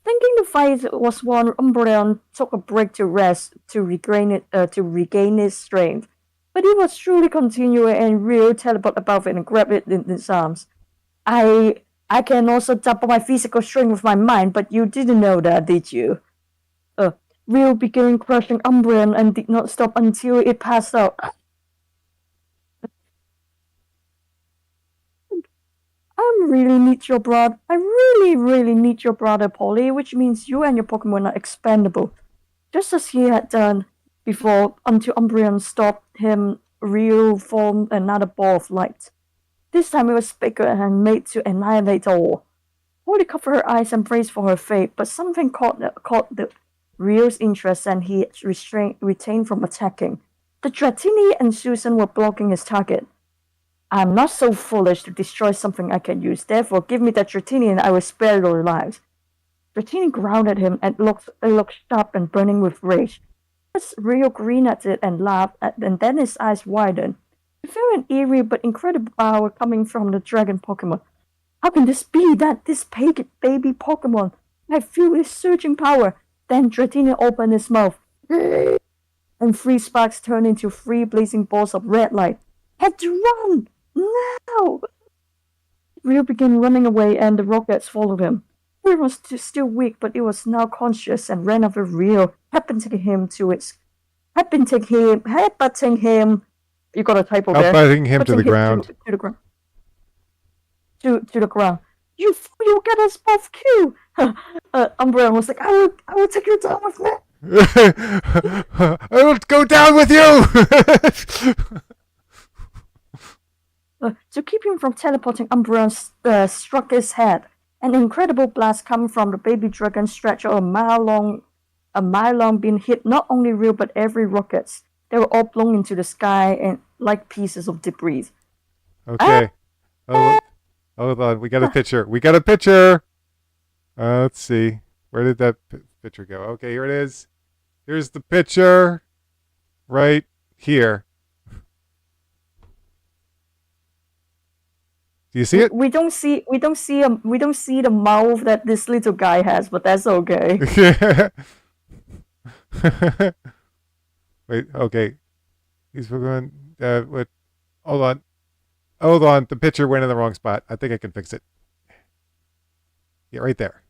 Thinking the fight was won, Umbreon took a break to rest to regain his strength. But he was truly continuing, and Ryu teleported above it and grabbed it in his arms. I can also double my physical strength with my mind, but you didn't know that, did you? Ryu began crushing Umbreon and did not stop until it passed out. I really need your brother. I really need your brother, Polly, which means you and your Pokemon are expendable. Just as he had done before, until Umbreon stopped him, Ryu formed another ball of light. This time it was bigger and made to annihilate all. Polly covered her eyes and braced for her fate, but something caught the Ryu's interest, and he retained from attacking. The Dratini and Susan were blocking his target. I'm not so foolish to destroy something I can use. Therefore, give me that Dratini and I will spare your lives. Dratini growled at him and looked sharp and burning with rage. Ryu grinned at it and laughed, and then his eyes widened. He felt an eerie but incredible power coming from the dragon Pokemon. How can this be that this baby Pokemon? I feel his surging power. Then Dratini opened his mouth, and 3 sparks turned into 3 blazing balls of red light. Had to run! Now! Ryu began running away, and the Rockets followed him. Ryu was still weak, but it was now conscious and ran after Ryu, headbutting him. You got a typo there. Headbutting him to the ground. To the ground. To the ground. You fool! You'll get us both killed. Umbreon was like, I will take you down with me. I will go down with you. To keep him from teleporting, Umbreon struck his head. An incredible blast coming from the baby dragon stretched a mile long, being hit not only Ryu but every rockets. They were all blown into the sky and like pieces of debris. Okay. Hold on. We got a picture. Let's see. Where did that picture go? Okay, here it is. Here's the picture. Right here. Do you see it? We don't see the mouth that this little guy has, but that's okay. Wait, okay. He's going. What? Hold on. The picture went in the wrong spot. I think I can fix it. Yeah, right there.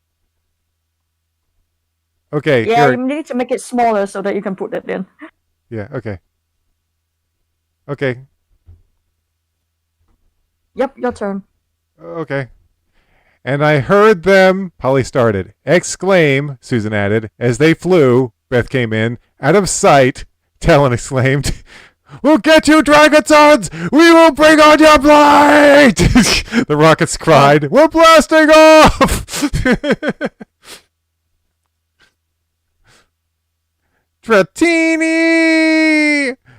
Okay. Yeah, here. you need to make it smaller so that you can put it in. Yeah. Okay. Okay. Yep, your turn. Okay. And I heard them, Polly started, exclaim, Susan added, as they flew. Beth came in, out of sight. Talon exclaimed, "We'll get you, Dragonsons! We will bring on your blight!" The rockets cried, "We're blasting off!" Dratini!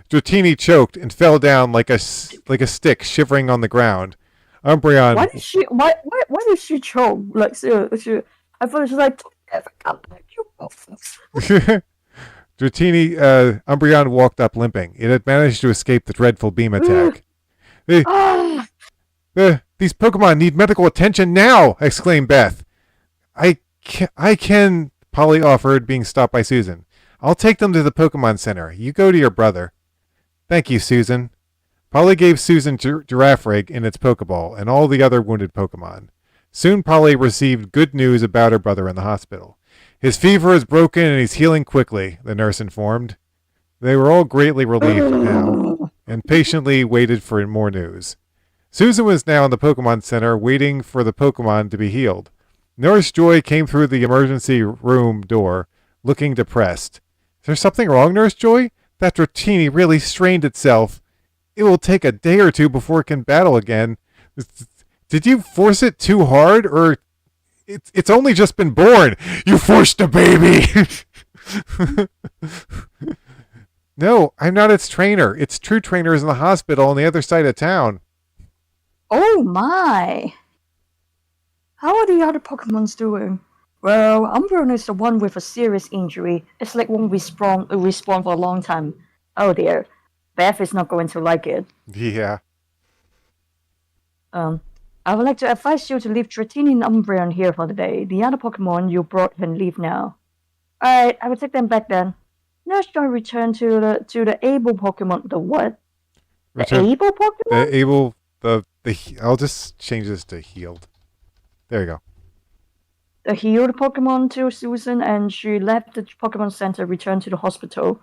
Dratini choked and fell down like a stick, shivering on the ground. Umbreon. Why did she choke? Like, she I thought she was like, "Never come back, you motherfuckers." Dratini, Umbreon walked up limping. It had managed to escape the dreadful beam attack. These Pokemon need medical attention now! Exclaimed Beth. I can, Polly offered, being stopped by Susan. I'll take them to the Pokemon Center. You go to your brother. Thank you, Susan. Polly gave Susan Giraffe Rig and its Pokeball and all the other wounded Pokemon. Soon Polly received good news about her brother in the hospital. His fever is broken and he's healing quickly, the nurse informed. They were all greatly relieved now and patiently waited for more news. Susan was now in the Pokemon Center waiting for the Pokemon to be healed. Nurse Joy came through the emergency room door, looking depressed. Is there something wrong, Nurse Joy? That Dratini really strained itself. It will take a day or two before it can battle again. Did you force it too hard, or it's only just been born? You forced a baby! No, I'm not its trainer. Its true trainer is in the hospital on the other side of town. Oh my! How are the other Pokemons doing? Well, Umbreon is the one with a serious injury. It's like won't respawn for a long time. Oh dear. Beth is not going to like it. Yeah. I would like to advise you to leave Dratini and Umbreon here for the day. The other Pokemon you brought can leave now. Alright, I will take them back then. Nurse Joy returned to the able Pokemon. The what? Return, the able Pokemon? I'll just change this to healed. There you go. The healed Pokemon to Susan, and she left the Pokemon Center, returned to the hospital.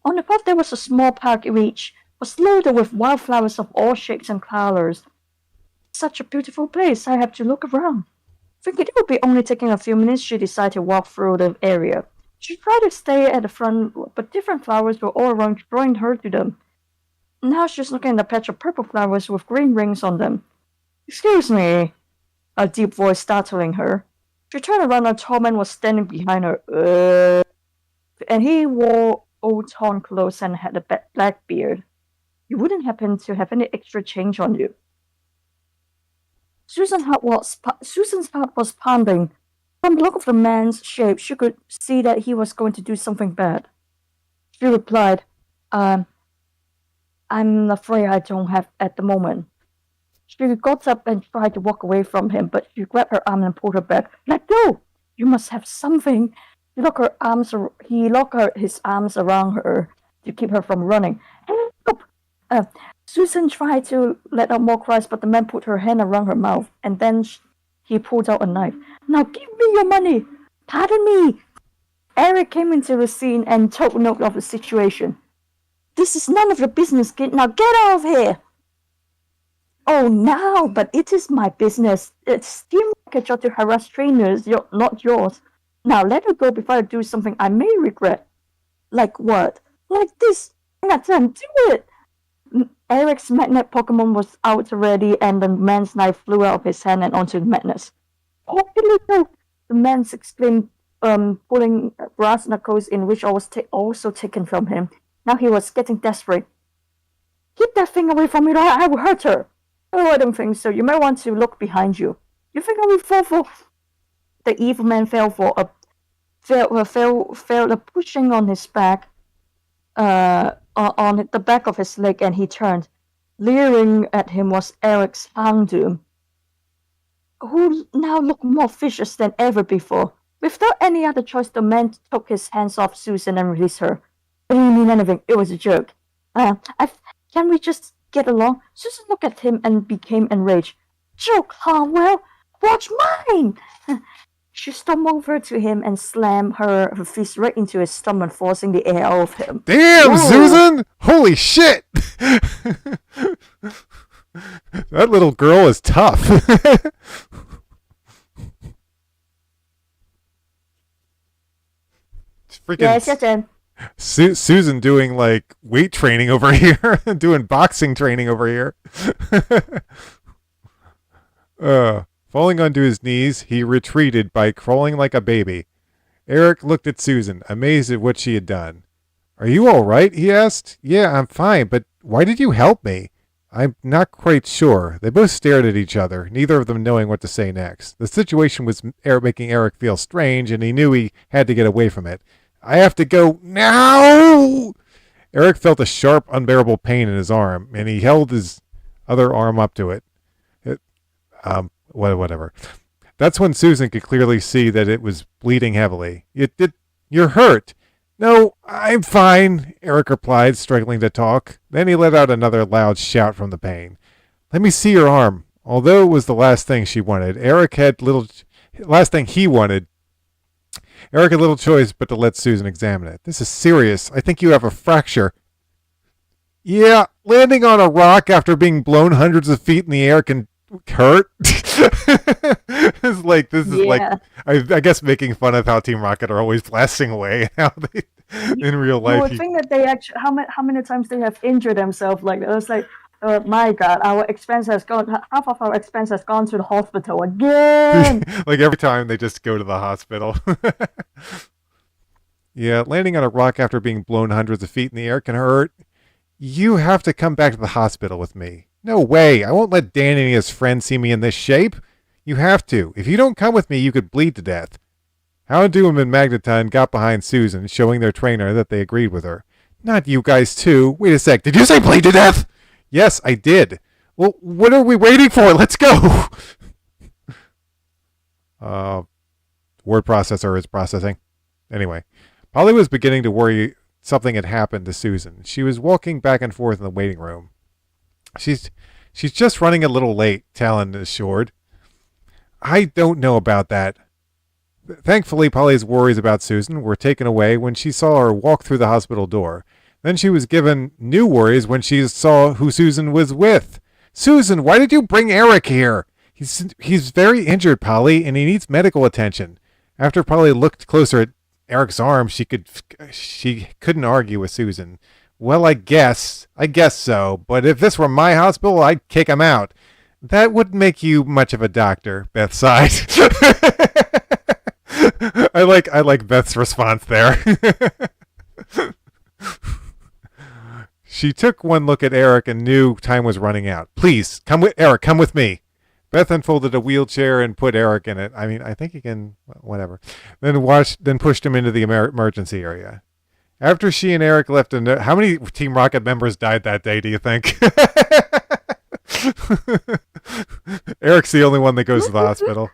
On the path there was a small park which was loaded with wildflowers of all shapes and colors. Such a beautiful place, I have to look around. Thinking it would be only taking a few minutes, she decided to walk through the area. She tried to stay at the front, but different flowers were all around, drawing her to them. Now she's looking at a patch of purple flowers with green rings on them. Excuse me, a deep voice startling her. She turned around and a tall man was standing behind her. And he wore old torn clothes and had a black beard. You wouldn't happen to have any extra change on you. Susan's heart was pounding. From the look of the man's shape, she could see that he was going to do something bad. She replied, I'm afraid I don't have at the moment. She got up and tried to walk away from him, but she grabbed her arm and pulled her back. Let go! You must have something. He locked his arms around her to keep her from running. Help! Susan tried to let out more cries, but the man put her hand around her mouth, and then he pulled out a knife. Now give me your money! Pardon me! Eric came into the scene and took note of the situation. This is none of your business, kid. Now get out of here! Oh, now, but it is my business. It's still my job to harass trainers, not yours. Now let her go before I do something I may regret. Like what? Like this. Not time. Do it! Eric's magnet Pokemon was out already, and the man's knife flew out of his hand and onto the magnets. Oh, no! The man exclaimed, pulling brass knuckles in which was also taken from him. Now he was getting desperate. Keep that thing away from me, or I will hurt her. Oh, I don't think so. You might want to look behind you. You think I will fall for... The evil man fell a pushing on his back, on the back of his leg, and he turned. Leering at him was Eric's Houndoom, who now looked more vicious than ever before. Without any other choice, the man took his hands off Susan and released her. I didn't mean anything. It was a joke. Can we just get along? Susan looked at him and became enraged. Joke, huh? Well, watch mine! She stormed over to him and slammed her fist right into his stomach, forcing the air out of him. Damn, whoa. Susan! Holy shit! That little girl is tough. Freaking yes, your turn. Susan doing like weight training over here, doing boxing training over here. Falling onto his knees, he retreated by crawling like a baby. Eric looked at Susan, amazed at what she had done. Are you all right? He asked. Yeah, I'm fine, but why did you help me? I'm not quite sure. They both stared at each other, neither of them knowing what to say next. The situation was making Eric feel strange, and he knew he had to get away from it. I have to go now! Eric felt a sharp, unbearable pain in his arm, and he held his other arm up to it. Whatever. That's when Susan could clearly see that it was bleeding heavily. You're hurt. No, I'm fine, Eric replied, struggling to talk. Then he let out another loud shout from the pain. Let me see your arm. Although it was the last thing he wanted, Eric had little choice but to let Susan examine it. This is serious. I think you have a fracture. Yeah, landing on a rock after being blown hundreds of feet in the air can hurt. It's like this is like I guess making fun of how Team Rocket are always blasting away how they in real life. You would think that they actually how many times they have injured themselves like that. It's like, my God, half of our expense has gone to the hospital again. Like every time they just go to the hospital. Yeah, landing on a rock after being blown hundreds of feet in the air can hurt. You have to come back to the hospital with me. No way. I won't let Dan and his friends see me in this shape. You have to. If you don't come with me, you could bleed to death. Houndoom and Magneton got behind Susan, showing their trainer that they agreed with her. Not you guys too. Wait a sec. Did you say bleed to death? Yes, I did. Well, what are we waiting for? Let's go. Word processor is processing. Anyway, Polly was beginning to worry something had happened to Susan. She was walking back and forth in the waiting room. She's just running a little late, Talon assured. I don't know about that. Thankfully, Polly's worries about Susan were taken away when she saw her walk through the hospital door. Then she was given new worries when she saw who Susan was with. Susan, why did you bring Eric here? He's very injured, Polly, and he needs medical attention. After Polly looked closer at Eric's arm, she couldn't argue with Susan. Well, I guess so, but if this were my hospital, I'd kick him out. That wouldn't make you much of a doctor, Beth sighed. I like Beth's response there. She took one look at Eric and knew time was running out. Please, come with me. Beth unfolded a wheelchair and put Eric in it. I mean, I think he can, whatever. Then pushed him into the emergency area. After she and Eric left a note, how many Team Rocket members died that day, do you think? Eric's the only one that goes to the hospital.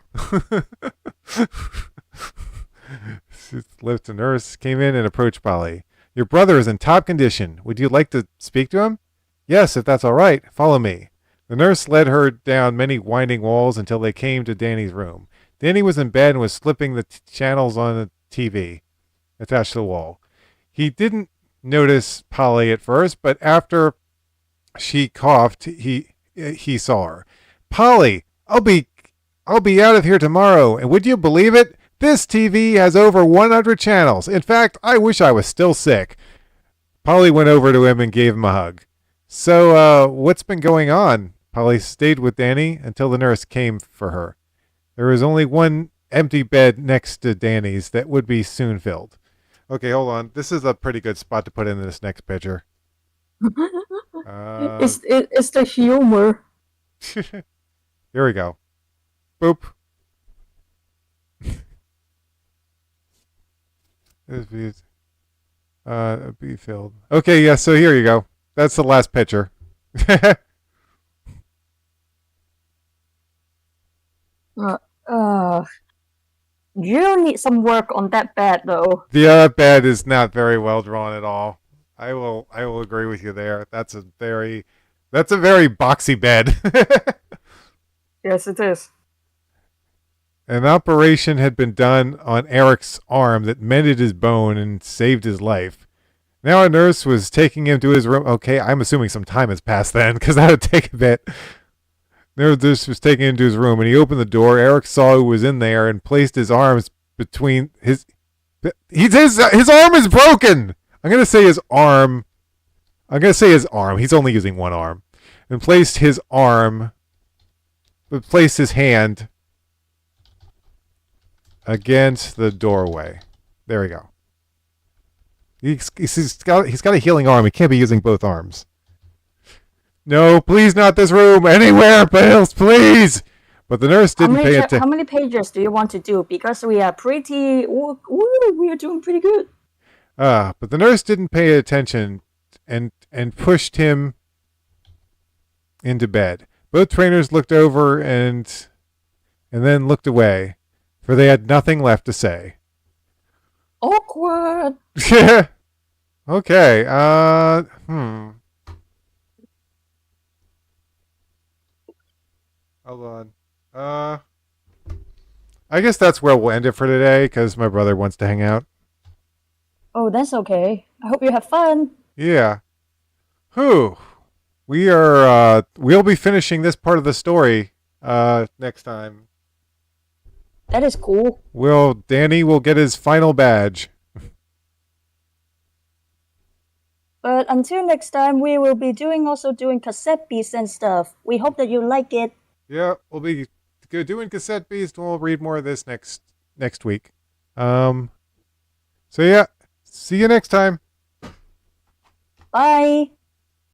Lift a nurse came in and approached Polly. Your brother is in top condition. Would you like to speak to him? Yes, if that's all right. Follow me. The nurse led her down many winding walls until they came to Danny's room. Danny was in bed and was flipping the channels on the TV attached to the wall. He didn't notice Polly at first, but after she coughed, he saw her. Polly, I'll be out of here tomorrow, and would you believe it? This TV has over 100 channels. In fact, I wish I was still sick. Polly went over to him and gave him a hug. So, what's been going on? Polly stayed with Danny until the nurse came for her. There was only one empty bed next to Danny's that would be soon filled. Okay, hold on. This is a pretty good spot to put in this next picture. It's the humor. Here we go. Boop. Be filled. Okay, yeah, so here you go. That's the last picture. You need some work on that bed, though. The bed is not very well drawn at all. I will agree with you there. That's a very boxy bed. Yes, it is. An operation had been done on Eric's arm that mended his bone and saved his life. Now a nurse was taking him to his room. Okay, I'm assuming some time has passed then, because that would take a bit. Nurse was taking him to his room, and he opened the door. Eric saw who was in there and placed his arms between his... His arm is broken! I'm going to say his arm. He's only using one arm. And placed his hand against the doorway. There we go. He's got a healing arm. He can't be using both arms. No, please not this room. Anywhere else, please. But the nurse didn't pay attention. How many pages do you want to do? Because we are we are doing pretty good. But the nurse didn't pay attention and pushed him into bed. Both trainers looked over and and then looked away, for they had nothing left to say. Awkward. Okay, Hold on. I guess that's where we'll end it for today, because my brother wants to hang out. Oh, that's okay. I hope you have fun. Yeah. Whew. We'll be finishing this part of the story, next time. That is cool. Danny will get his final badge. But until next time, we will be also doing cassette beats and stuff. We hope that you like it. Yeah, we'll be doing Cassette Beast, and we'll read more of this next week. So yeah, see you next time. Bye.